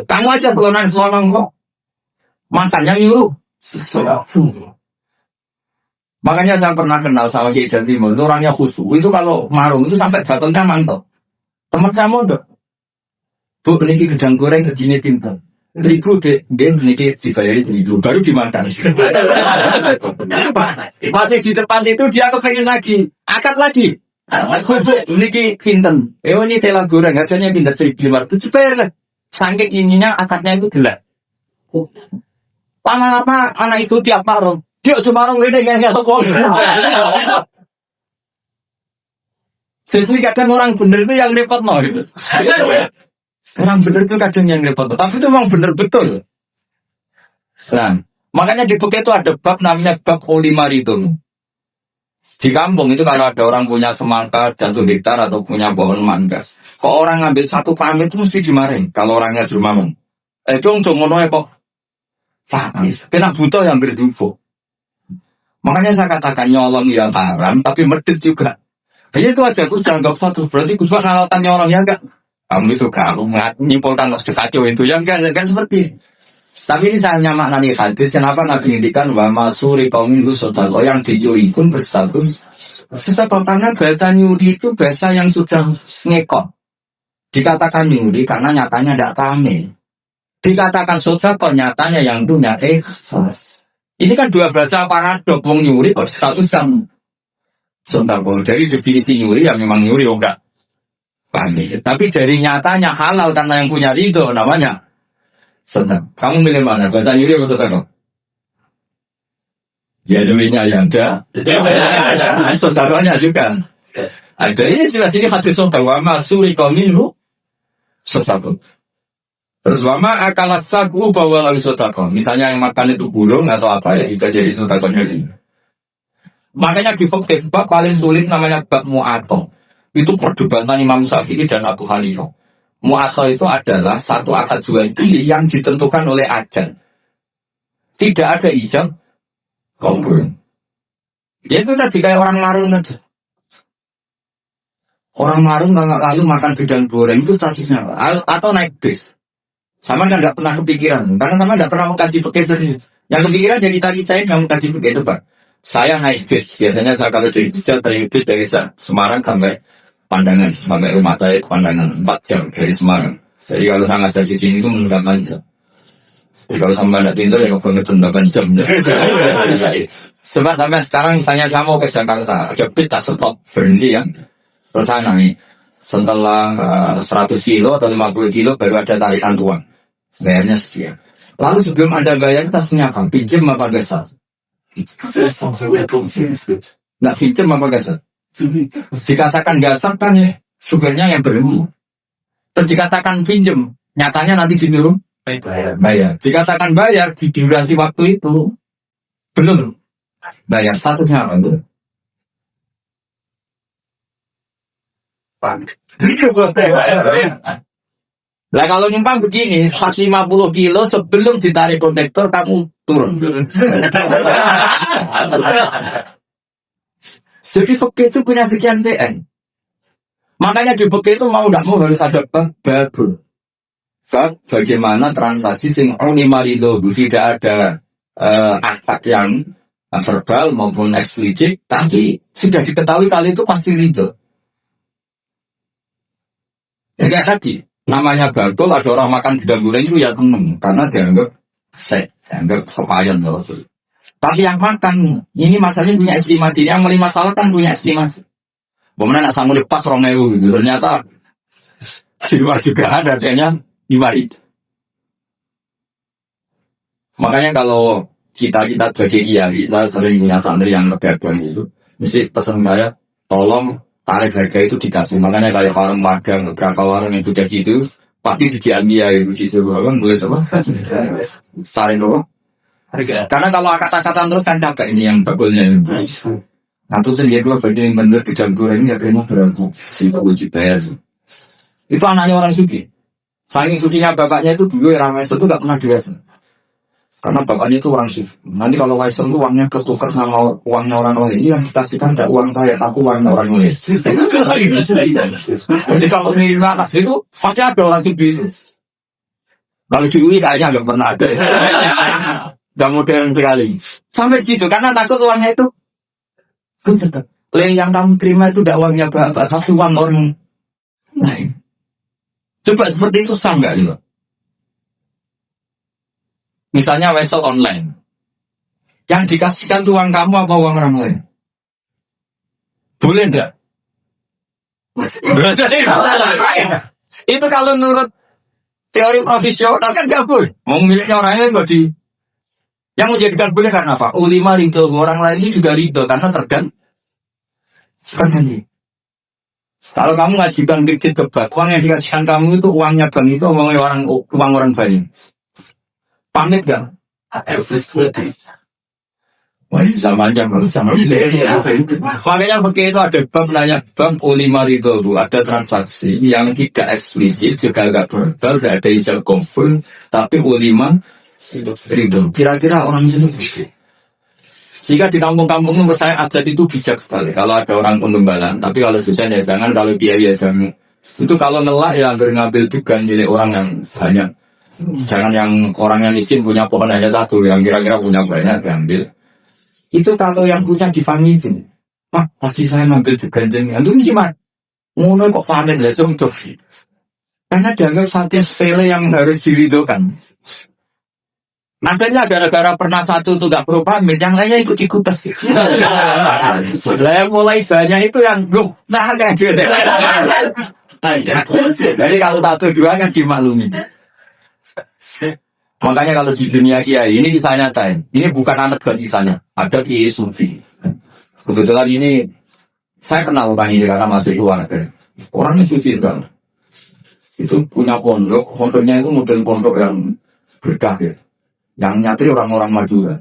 Kamu aja kelonan selonong kok. Mantannya itu. Makanya saya pernah kenal sama Kiai Jantimur, itu orangnya khusyuk. Itu kalau marung itu sampai datangnya mantap. Teman saya mau dok. Bu, ini gedang goreng kecilnya pintar. 1.000 deh, dia ini dibayari 1.000. Baru dimakan. Masih di depan itu dia kepengen lagi. Akad lagi. Ini pinten. Ini telang goreng harganya pinter 1.500. Cepet. Saking ininya akadnya itu gelap. Lama-lama anak itu tiap marung. Dia cuma marung ini yang ngelokol. Jadi kadang orang bener itu yang repot no. Orang bener itu kadang yang repot. Tapi itu memang bener betul. Nah, makanya di buku itu ada bab namanya bab Olimaridum. Di kampung itu kalau ada orang punya semangka 1 hektar atau punya pohon manggas, kok orang ngambil 1 pamit itu mesti dimarahin. Kalau orangnya dermawan, dong ngono kok fanis, kena butuh yang berdufo. Makanya saya katakan nyolong yang haram, tapi medit juga. Jadi itu aja aku anggap satu berarti aku juga kalau nyolong ya enggak. Kamu itu kamu nyimpulkan sesuatu itu yang enggak seperti. Tapi ini saya maknani hadis, kenapa Nabi ngintikan wa masuri kaum itu sodalo yang dijuri pun berstatus sesebab karena bahasa nyuri itu bahasa yang sudah ngekot. Dikatakan nyuri karena nyatanya tidak pamit. Dikatakan sodako nyatanya yang punya ikhlas. Ini kan dua bahasa paradok, wong nyuri kok status yang sodako. Jadi definisi nyuri yang memang nyuri enggak pamit. Tapi dari nyatanya halal karena yang punya ridho namanya senang. Kamu milih mana? Bahasa nyuri atau kan? Ya duitnya yang ada. Saudaranya juga. Ada ini jelas ini hadis saudara wama suri kaumilu sesatu. Terus wama akal sagu bawa lalu saudara. Misalnya yang makan itu burung atau apa ya kita jadi saudaranya ini. Makanya di fikih bab paling sulit namanya bab mu'atom. Itu perdebatan Imam Syafi'i dan Abu Hanifah. Mu'akhah itu adalah satu akad jual beli yang ditentukan oleh ajal. Tidak ada ijab kabul. Ya itu tadi kayak orang marung aja. Orang marung lalu makan gedang goreng itu tradisional atau naik bis. Sama kan nggak pernah kepikiran karena sama nggak pernah mau kasih pakai serius. Yang kepikiran dari tadi saya nggak mau kasih pakai itu Pak. Saya naik bis biasanya saya kalau dari bis dari Semarang sampai Pandangan sampai rumah saya Pandangan 4 jam dari Semarang. Jadi kalau saya ngajak di sini itu menurut jam. Jadi kalau sama tidak pintar ya banget 8 jam. Sebab sampai sekarang misalnya saya mau ke Jakarta, ada bis tak stop berhenti kan. Terus saya naik setelah 100 kilo atau 50 kilo baru ada tarikan uang. Bayarnya sekian. Lalu sebelum ada bayar kita punya apa? Pinjam apa gesas? Nah, pinjam apa gasar? Dikatakan gasar kan ya, sugarnya yang berhenti. Terus dikatakan pinjam, nyatanya nanti disuruh bayar. Dikatakan bayar di durasi waktu itu belum bayar, statusnya apa itu? Lah kalau nyumpang begini 150 kilo sebelum ditarik konektor kamu turun. Jadi fakir itu punya sekian TN. Makanya di fakir itu mau tidak mau harus ada babul. Saat bagaimana transaksi sing unimarido tidak ada akad yang verbal maupun eksplisit, tapi sudah diketahui kali itu pasti ridho. Ya tadi namanya babul, ada orang makan di gulai itu ya seneng karena dianggap dianggap kepayan loh. Tapi yang makan ini masalahnya punya estimasi, yang paling masalah kan punya estimasi. Bagaimana nak sanggup lepas 2.000 gitu, ternyata di luar juga ada kayaknya itu. Makanya kalau kita sebagai kiai, kita sering punya santri yang lebaran itu, mesti pesan saya, tolong tarif harga itu dikasih. Makanya kayak warung magang, beberapa warung yang sudah gitu, pasti diambil ya itu disuruh kan, boleh sama saling dong. Karena kalau kata-kata terus kan dapat ini yang bagulnya. Nah terus dia dua bagian yang benar kejampuran ini akhirnya berangkat si wajib bayar. Itu anaknya orang suki. Saking sukinya bapaknya itu dulu orang Wesel itu gak pernah diwasa. Karena bapaknya itu orang sufi. Nanti kalau Wesel itu uangnya ketukar sama uangnya orang lain. Iya, kita ada uang saya, aku uangnya orang lain. Jadi kalau ini anak itu pasti ada orang sufi. Kalau di UI kayaknya gak pernah ada. Gak modern sekali. Sampai gitu, karena takut uangnya itu yang kamu terima itu tidak uangnya berapa, tapi uang orang lain. Coba seperti itu sah nggak juga? Misalnya Wesel online, yang dikasihkan tuh uang kamu apa uang orang lain? Boleh enggak? Itu kalau menurut teori profesional kan gak boleh. Mau miliknya orang lain nggak di. Yang menjadikan boleh karena apa? Ulima ridho, orang lain ini juga ridho karena tergantung. Kalau kamu ngajikan kredit ke bank, uang yang dikasihkan kamu itu uangnya bank itu uang orang banyak. Pamit gak? Wah ini zamannya sama. Makanya begitu ada bank nanya bank Ulima ridho, ada transaksi yang tidak eksplisit juga agak verbal, tidak ada ijazah confirm, tapi Ulima ridho. Kira-kira orang ini jika di kampung-kampung menurut saya adat itu bijak sekali. Kalau ada orang pengembalan, tapi kalau dosen ya jangan, kalau biaya jangan. Itu kalau nelak ya ngambil juga milik orang yang banyak. Jangan yang orang yang miskin punya pohon hanya satu, yang kira-kira punya banyak diambil. Itu kalau yang punya difamitin. Pasti saya ngambil juga jenengan. Itu gimana? Ngono kok panen ya contoh. Karena dianggap satu sepele yang harus diridhokan. Makanya gara-gara pernah satu itu gak perlu pamit, yang lainnya ikut-ikutan. Setelah mulai banyak itu yang nah kan gitu. Jadi kalau satu dua kan dimaklumi. Makanya kalau di dunia kiai ini kisah nyata, ini bukan anak bukan kisahnya, ada kiai sufi. Kebetulan ini saya kenal orang ini karena masih uang. Orangnya sufi kan. Itu punya pondoknya itu model pondok yang berkah ya. Yang nyatri orang-orang Madura.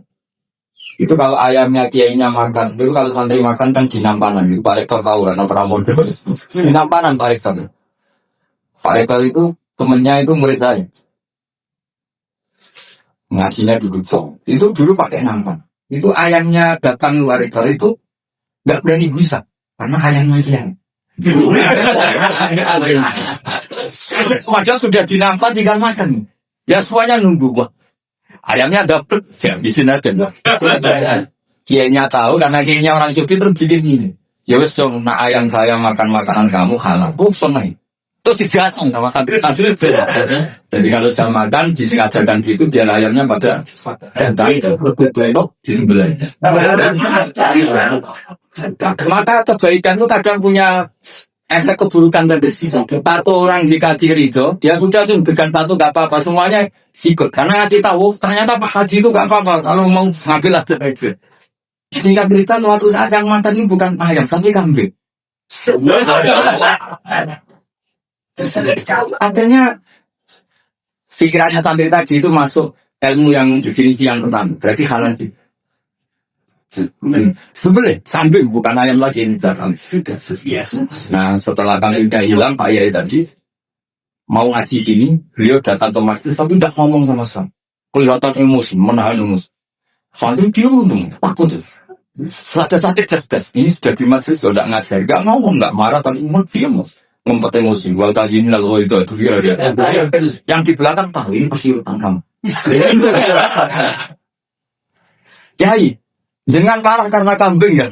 Itu kalau ayamnya kiainya makan, itu kalau santri makan kan dinampanan. Itu Pak Rektor tahu kan, pernah model. Dinampanan Pak Rektor. Pak Rektor itu temennya itu murid saya. Ngajinya di Luxong. Itu dulu pakai nampan. Itu ayamnya datang Pak Rektor itu nggak berani bisa, karena ayamnya siang. Padahal sudah dinampan tinggal makan. Ya semuanya nunggu. Ayamnya dapet, ya habisin aja. Kiainya tahu karena kiainya orang Jogja terus bikin ini. Ya wes dong, nak ayam saya makan makanan kamu halal. Kok seneng? Terus dijelasin sama santri-santri. Jadi kalau saya makan disengajakan gitu, biar ayamnya pada entah itu lebih belok disembelih. Maka kebaikan itu kadang punya efek keburukan tadi satu orang di kaki ridho, dia sudah tuh dengan patuh gak apa-apa semuanya sikut karena hati tahu ternyata Pak Haji itu gak apa-apa kalau mau ngambil ada efek. Sehingga berita waktu saat yang mantan ini bukan ayam tapi kambing. Artinya pikirannya tampil tadi itu masuk ilmu yang definisi yang pertama. Berarti halal sih. Sebenarnya kambing bukan ayam lagi ini yes. Nah setelah kambingnya hilang Pak Yai tadi mau ngaji ini beliau datang ke masjid tapi tidak ngomong sama sekali. Kelihatan emosi, menahan emosi. Sambil dia ngomong, takut. Saat-saat cerdas ini sudah di masjid sudah ngajar, nggak ngomong, nggak marah tapi dia ngumpet emosi. Gua tadi ini lalu itu dia. Yang di belakang tahu ini pasti utang kamu. Yai, jangan marah karena kambing ya.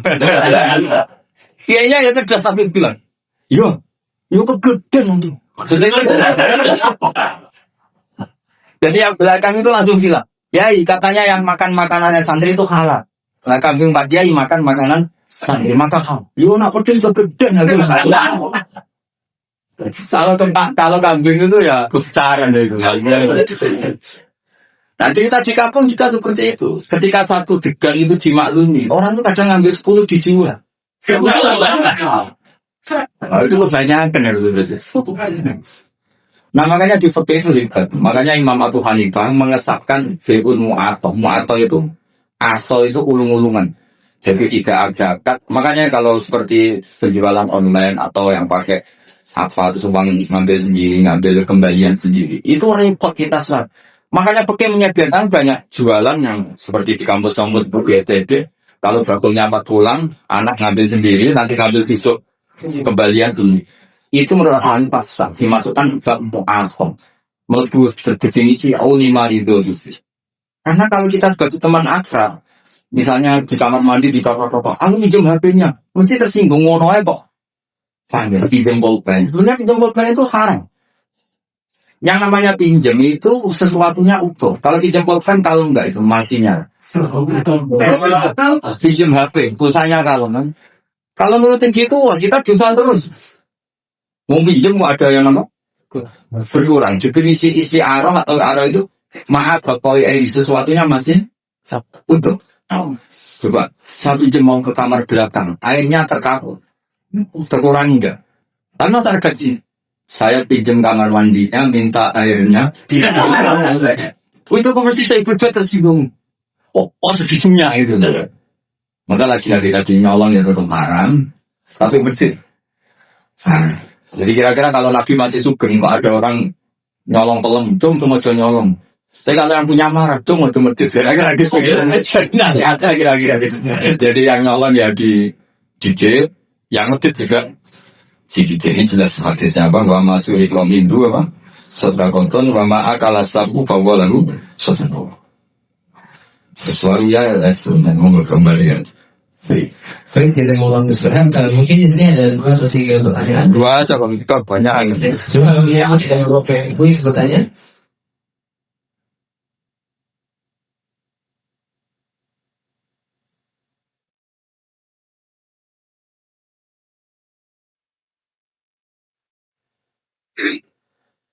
Kayaknya ya cerdas sampai bilang, yo kegedean tuh. Jadi yang belakang itu langsung bilang, Yai katanya yang makan makanan santri itu halal. Nah kambing Pak Yai makan makanan santri maka halal. Yo nak pedes kegedean. Kalau kambing itu ya kebesaran itu. Nanti kita di kampung kita seperti itu. Ketika satu degan itu dimaklumi, orang itu kadang ngambil 10 dijual. Itu kebanyakan itu. Nah makanya di fikih itu lihat. Makanya Imam Abu Hanifah mengesahkan fi'ul mu'athah. Mu'athah itu ulung-ulungan. Jadi tidak zakat. Makanya kalau seperti penjualan online atau yang pakai apa itu uang ngambil sendiri, ngambil kembalian sendiri, itu repot kita sah. Makanya fikih menyediakan banyak jualan yang seperti di kampus-kampus BTD. Kalau bakulnya 4 tulang, anak ngambil sendiri, nanti ngambil sisuk kembalian sendiri. Itu menurut pasal dimasukkan ke mu'athah. Menurut definisi lima itu. Karena kalau kita sebagai teman akrab, misalnya di kamar mandi di kamar apa, aku minjem HP-nya, mesti tersinggung ngono ae kok. Panggil pinjam pulpen. Sebenarnya pinjam pulpen itu haram. Yang namanya pinjam itu sesuatunya utuh. Kalau pinjam pulpen kalau enggak itu masihnya. Pinjam HP, pulsanya kalau kan. Kalau nurutin gitu, kita dosa terus. Mau pinjam ada yang nama berkurang. Definisi isti'arah atau arah itu maaf bakoi sesuatunya masih utuh. Coba saya pinjam mau ke kamar belakang, airnya terkurang enggak? Karena terkasih. Saya pinjam kamar mandinya, minta airnya. Itu konversi saya berbuat tersinggung. Oh sedihnya itu. Maka lagi-lagi tadi nyolong ya tetap haram, tapi bersih. Jadi kira-kira kalau Nabi mati sugeng, Pak ada orang nyolong pelem, cuma aja nyolong. Saya kalau yang punya marah, cuma medis. Kira-kira gitu. Jadi yang nyolong ya di DJ, yang medit juga si DJ ini jelas hadisnya apa? Wa masuk iklam Hindu apa? Sosakonton wa ma'akala sabu bahwa lalu sosakonton. Sesuatu ya dan mau kembali ya. Saya tidak ngulang kesulitan. Mungkin di sini ada dua atau tiga pertanyaan. Dua aja kalau kita banyak. Cuma yang tidak Europe, kuis bertanya.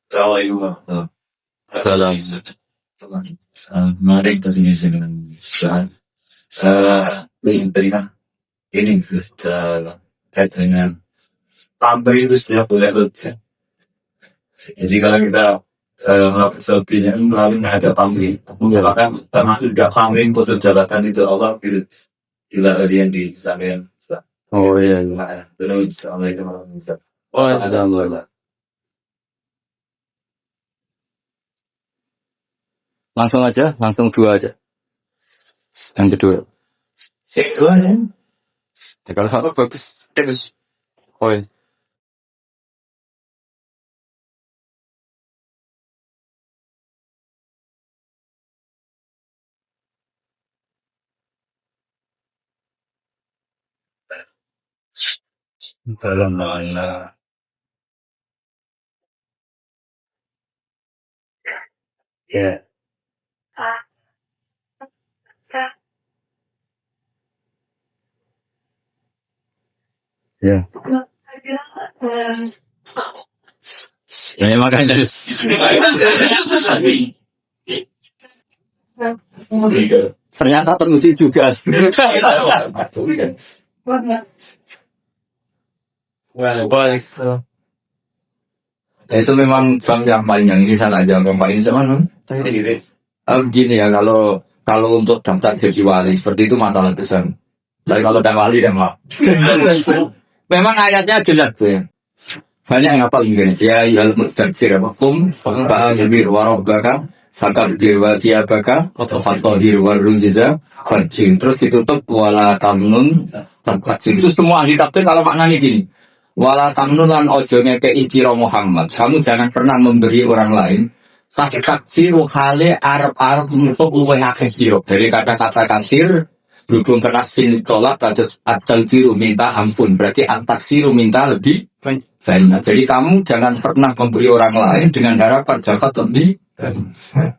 Kalau itu salah. Mari kita sini dengan saya berikan ini sudah dengan tambah itu sudah boleh lucu. Jadi kalau kita sepinya melalui ada pamri, menjalankan termasuk juga pamri untuk jabatan itu Allah bila yang di sana. Oh iya, terus Assalamualaikum. Oh alhamdulillah. Langsung aja, langsung dua aja. Yang kedua. Kedua ya. Kalau satu bagus, terus. Oh iya. Dalam mana? Ya. Ya. Ya makanya ternyata terusik juga. Itu memang bank yang paling yang ini sana aja yang paling sama non. Gini ya kalau kalau untuk daftar jadi wali seperti itu masalah besar. Tapi kalau udah wali dan mah. Memang ayatnya jelas tuh. Banyak yang apa gini ya yang mustajir hukum bahkan lebih warok bakal sakat dirwa tiabaka atau faktor dirwa runziza kharjin terus ditutup wala tamnun tempat itu semua ahli tafsir kalau maknanya gini wala tamnun lan ojo ngeke ijiro Muhammad kamu jangan pernah memberi orang lain katsir khale arab untuk luweh akeh sira dari kata-kata katsir berhubung kena sin tolak terus at-talziru minta ampun berarti at-taksiru minta lebih banyak. Jadi kamu jangan pernah memberi orang lain dengan harapan dapat lebih banyak.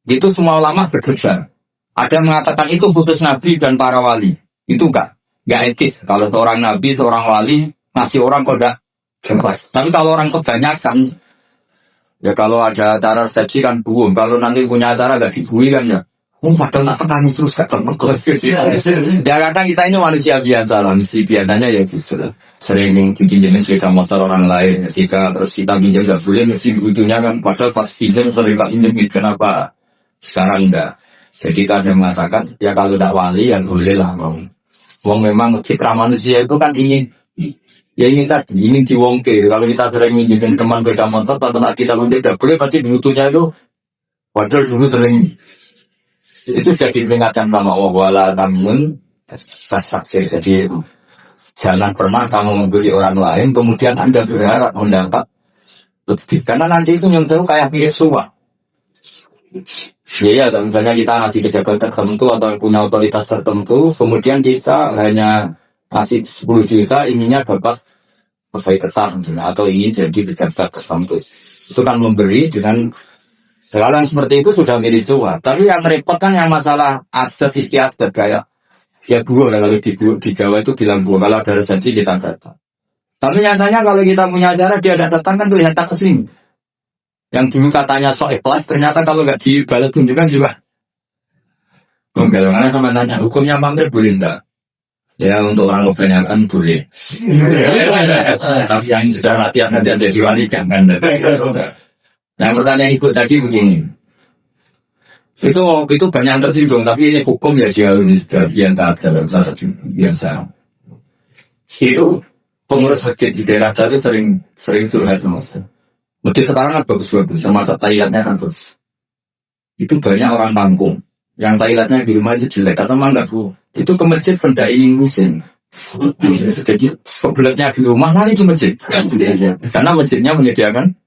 Itu semua ulama berdebat. Ada yang mengatakan itu putus nabi dan para wali. Itu enggak etis. Kalau seorang nabi, seorang wali ngasih orang kok enggak jelas. Tapi kalau orang kebanyakan ya kalau ada acara resepsi kan buum. Kalau nanti punya acara enggak dibui kan ya. Padahal tak pernah terus ketemu. Dan kadang kita ini manusia biasa lah, misi biasanya ya justru sering pinjam sepeda motor orang lain. Ketika terus kita pinjam nggak boleh, mesti butuhnya kan. Padahal pasti sering tak pinjam, kenapa? Sekarang enggak. Jadi kita mengatakan ya kalau tak wali yang boleh lah mau. Wong memang citra manusia itu kan ingin tadi ingin diwongke. Kalau kita sering pinjam teman sepeda motor, pada kita tidak boleh pasti butuhnya itu. Padahal dulu sering itu jadi peringatan sama wala tamun saksir jadi jangan pernah kamu memberi orang lain kemudian anda berharap mendapat lebih karena nanti itu yang seru kayak mirip suah ya misalnya kita ngasih pejabat tertentu atau punya otoritas tertentu kemudian kita hanya kasih 10 juta ininya dapat pegawai tetap atau ingin jadi pejabat ke kampus itu kan memberi dengan sekarang seperti itu sudah mirip suah. Tapi yang repot kan yang masalah adat istiadat kayak ya buah kalau di Jawa itu bilang buah kalau ada resepsi kita datang. Tapi nyatanya kalau kita punya acara dia datang kan kelihatan kesini. Yang dulu katanya sok ikhlas ternyata kalau nggak dibalas tunjukkan juga. Bagaimana sama nanya hukumnya mampir boleh enggak? Ya untuk orang kebanyakan boleh. Tapi yang sudah latihan nanti ada diwali jangan. Yang pertanyaan ikut tadi begini, itu banyak yang tersinggung, tapi ini hukum ya jauh biasa. Itu pengurus masjid di daerah tadi sering curhat mas. Masjid sekarang kan bagus-bagus, termasuk toiletnya kan bagus. Itu banyak orang kampung, yang toiletnya di rumah itu jelek atau mana bu? Itu ke masjid pendai mesin. Jadi sebelumnya di rumah lari ke masjid, karena masjidnya menyediakan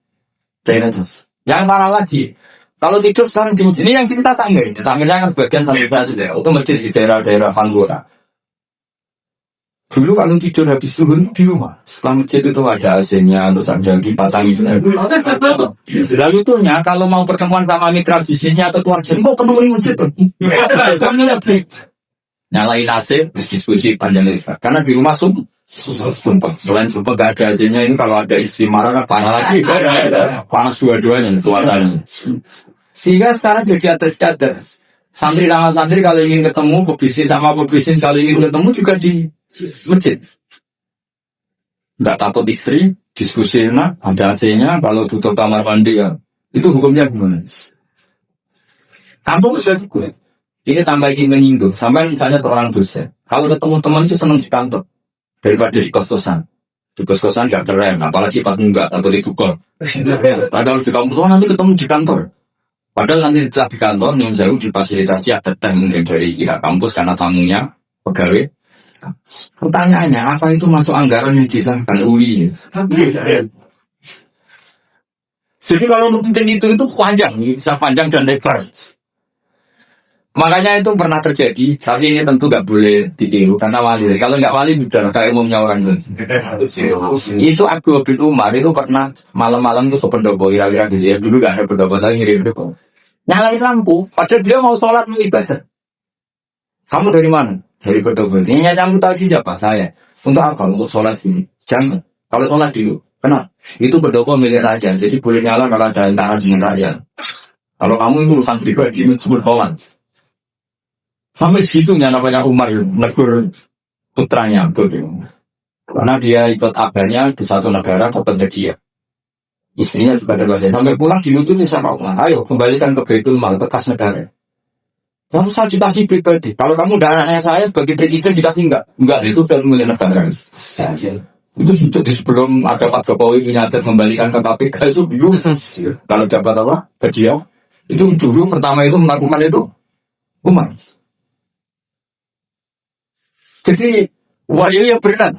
Chinese. Yang parah lagi, kalau tidur sekarang di masjid ini yang cerita tangga ini, tangganya kan sebagian sampai itu ya, otomatis di daerah-daerah Panggora. Dulu kalau tidur habis subuh di rumah, setelah masjid itu ada AC-nya, terus ada kipas angin. Lalu itu kalau mau pertemuan sama mitra bisnisnya atau keluarga, kok ketemu di masjid tuh? Nyalain AC, diskusi panjang lebar. Karena di rumah sumpah. Selain sumpah gak ada hasilnya ini kalau ada istri marah kan panas lagi. Panas dua-duanya suaranya. Sehingga sekarang jadi atas. Santri kalau ingin ketemu, pebisnis sama pebisnis kalau ingin ketemu juga di masjid. Gak takut istri, diskusi enak, ada AC-nya, kalau tutup kamar mandi ya. Itu hukumnya gimana? Kamu bisa juga. Ini tambah ingin menyinggung. Sampai misalnya orang dosen. Kalau ketemu teman itu senang di kantor. Daripada di kos-kosan. Di kos-kosan gak keren, apalagi pas enggak atau di tukar. Padahal di kampus nanti ketemu di kantor. Padahal nanti setelah di kantor, yang jauh difasilitasi ada teng dari pihak kampus karena tamunya pegawai. Pertanyaannya, apa itu masuk anggaran yang disahkan UI? Jadi kalau untuk itu panjang, bisa panjang dan lebar. Makanya itu pernah terjadi, tapi ini tentu nggak boleh ditiru karena wali. Kalau nggak wali sudah kayak umumnya orang itu Abdul bin Umar itu pernah malam-malam itu ke pendopo kira-kira gitu ya. Dulu nggak ada pendopo, saya ngirim pendopo. Nyalain lampu, padahal dia mau sholat mau ibadah. Kamu dari mana? Dari pendopo. Ini kamu tahu siapa? Saya. Untuk apa? Untuk sholat ini. Jangan. Kalau sholat dulu. Kenapa? Itu berdoa milik rakyat. Jadi boleh nyala kalau ada antara dengan rakyat. Kalau kamu itu urusan pribadi, itu disebut holan. Sampai segitunya namanya Umar menegur putranya. Karena dia ikut abahnya di satu negara dapat hadiah. Istrinya juga ada bahasa. Sampai pulang dinuntut sama Umar. Ayo kembalikan ke Baitul Mal, bekas negara. Kamu saya dikasih pribadi. Kalau kamu udah anaknya saya sebagai presiden dikasih enggak? Enggak, itu sudah milik negara. Itu jadi sebelum ada Pak Jokowi punya hajat kembalikan ke KPK itu bingung. Kalau dapat apa? Hadiah. Itu dulu pertama itu melakukan itu Umar. Jadi wahyu ya berat.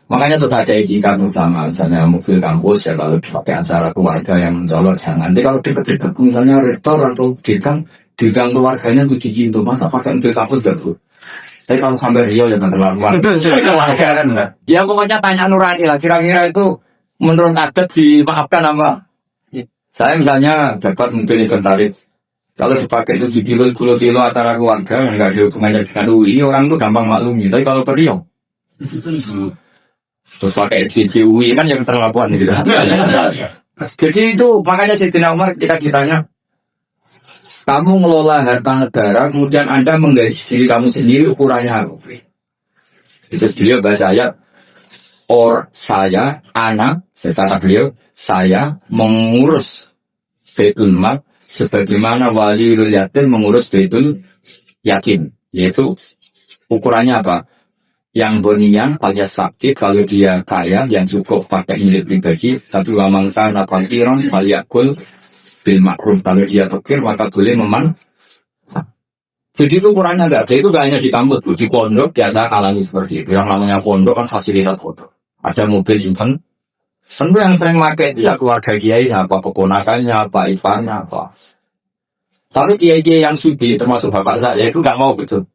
Makanya tuh saja jika sama misalnya mobil kampus ya kalau dipakai acara keluarga yang mencolok jangan. Nanti kalau dekat-dekat misalnya rektor atau dekan keluarganya tuh gigi itu masa pakai mobil kampus gitu. Tapi kalau sampai Rio ya terlalu kan. Ya pokoknya tanya nurani lah. Kira-kira itu menurut adat dimaafkan apa? Saya misalnya dapat mobil inventaris. Kalau dipakai itu di kilo antara keluarga yang nggak ada hubungannya dengan UI orang tuh gampang maklumi. Tapi kalau ke Rio terus pakai DJUI kan yang terlaluan gitu. Jadi itu makanya Sayyidina Umar kita ditanya, kamu ngelola harta negara, kemudian Anda menggaji diri kamu sendiri ukurannya apa? Terus beliau bahasa ayat, saya, anak, secara beliau, saya mengurus Baitul Mal sebagaimana waliul yatim mengurus Baitul Yatim. Yaitu ukurannya apa? Yang bonian alias sakit kalau dia kaya yang cukup pakai milik pribadi, tapi wamangka napakiron faliyakul bil makrum kalau dia fakir maka boleh meman. Jadi itu ukurannya enggak ada, itu gak hanya di kampus, di pondok ya ada alami seperti itu. Yang namanya pondok kan fasilitas pondok. Ada mobil invent. Tentu yang sering pakai itu ya keluarga kiai, apa keponakannya, apa iparnya, apa. Tapi kiai-kiai yang suci termasuk bapak saya itu gak mau betul.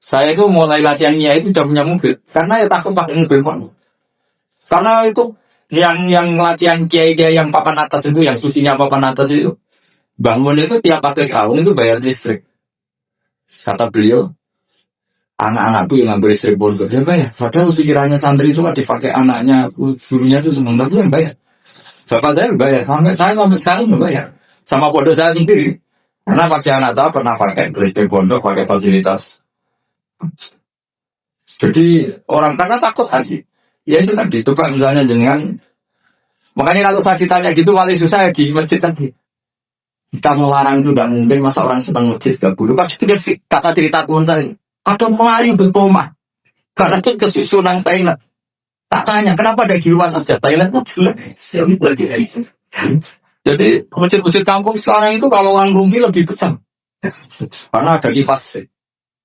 Saya itu mulai latihannya itu udah punya mobil, karena ya takut pakai mobil pun. Karena itu yang latihan kiai yang papan atas itu, yang susinya papan atas itu, bangun itu tiap pakai tahun itu bayar listrik. Kata beliau, anak-anakku yang ngambil listrik bonsor ya bayar. Padahal pikirannya santri itu kan dipakai anaknya, gurunya itu senang, tapi yang bayar. Bapak saya bayar, sampai saya bayar, sama pondok saya sendiri. Karena pakai anak saya pernah pakai listrik pondok, pakai fasilitas. Jadi orang karena takut lagi. Ya itu kan ditukar misalnya dengan. Makanya kalau saya ditanya gitu wali susah ya di masjid tadi. Kita melarang itu dan mungkin masa orang senang masjid gak boleh. Pas itu dia kata cerita teman saya. Ada kemarin berkoma. Karena itu kesusunan Thailand. Tak tanya kenapa ada di rumah saja Thailand itu lagi. Jadi masjid-masjid kampung sekarang itu kalau orang rumpi lebih kecil. Karena ada kipas.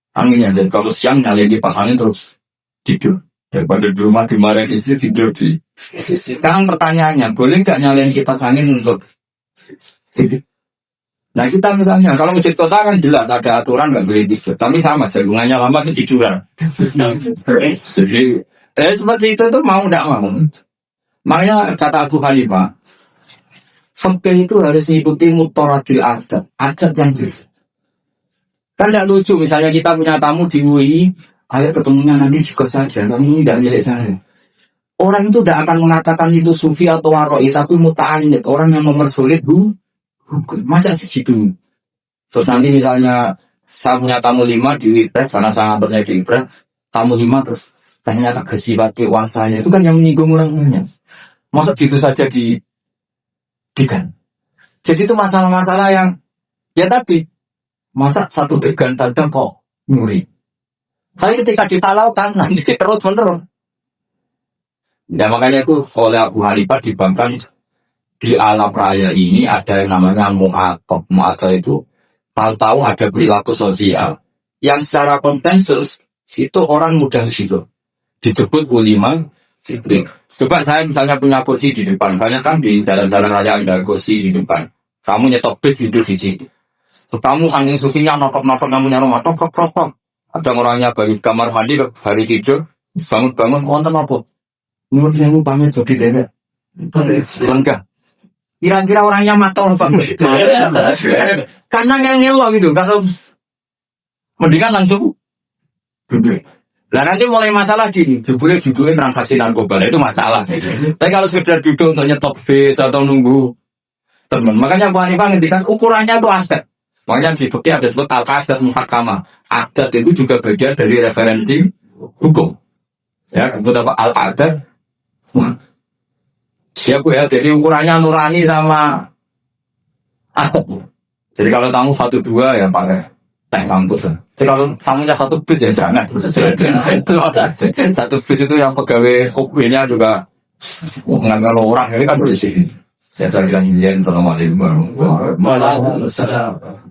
Anginnya dan kalau siang nyalain kipas angin terus tidur daripada di rumah dimarahin istri tidur di. Sekarang pertanyaannya boleh nggak nyalain kipas angin untuk tidur? Nah kita misalnya kalau masjid kota kan jelas ada aturan nggak boleh tidur, tapi sama jagungannya lama itu tiduran. Jadi seperti itu tuh mau nggak mau. Makanya kata Abu Hanifah, fikih itu harus mengikuti mutoradil adat yang jelas. Kan tidak lucu, misalnya kita punya tamu di UI, ayo ketemunya nanti juga saja, kamu tidak milik saya. Orang itu tidak akan mengatakan itu sufi atau waroi, tapi muta'anid, orang yang mempersulit hukum. Macam situ. Terus nanti misalnya, saya punya tamu 5 di Wipres, karena saya ngaturnya di Wipres, tamu 5 terus, ternyata bersifat uang saya, itu kan yang menyinggung orangnya. Masa gitu saja kan. Jadi itu masalah-masalah yang, ya tapi, masa satu degan tajam kok nyuri. Saya ketika ditalaukan nanti terus menerus. Ya makanya itu oleh Abu Hanifah dibangkan di alam raya ini ada yang namanya mu'aqab. Mu'aqab itu tahu ada perilaku sosial yang secara konsensus itu orang mudah situ disebut ulima sibling. Coba saya misalnya punya kursi di depan, banyak kan di jalan-jalan raya ada kursi di depan. Kamu nyetok bis duduk di situ. Kamu angin susinya nopok-nopok namanya rumah tokok. Ada orangnya baru di kamar mandi hari tidur bangun konten apa? Menurut saya pamit jadi dede. Enggak. Kira-kira orangnya matang apa? Karena yang ngeluh gitu. Kalau mendingan langsung duduk. Lah nanti mulai masalah gini, judulnya transaksi narkoba itu masalah. Tapi kalau sekedar duduk untuk nyetop face atau nunggu teman, makanya Bu Hanifah ngendikan ukurannya itu aset. Makanya di bukti ada disebut al-adat muhakama. Adat itu juga bagian dari referensi hukum. Ya, disebut apa al-adat. Siap ya, jadi ukurannya nurani sama adat. Jadi kalau tamu 1-2 ya pakai teh kampus. Jadi kalau tamunya 1 bis ya jangan. Itu ada 1 bis itu yang pegawai kopinya juga nggak orang ini kan bersih. Saya bilang Assalamualaikum warahmatullahi wabarakatuh.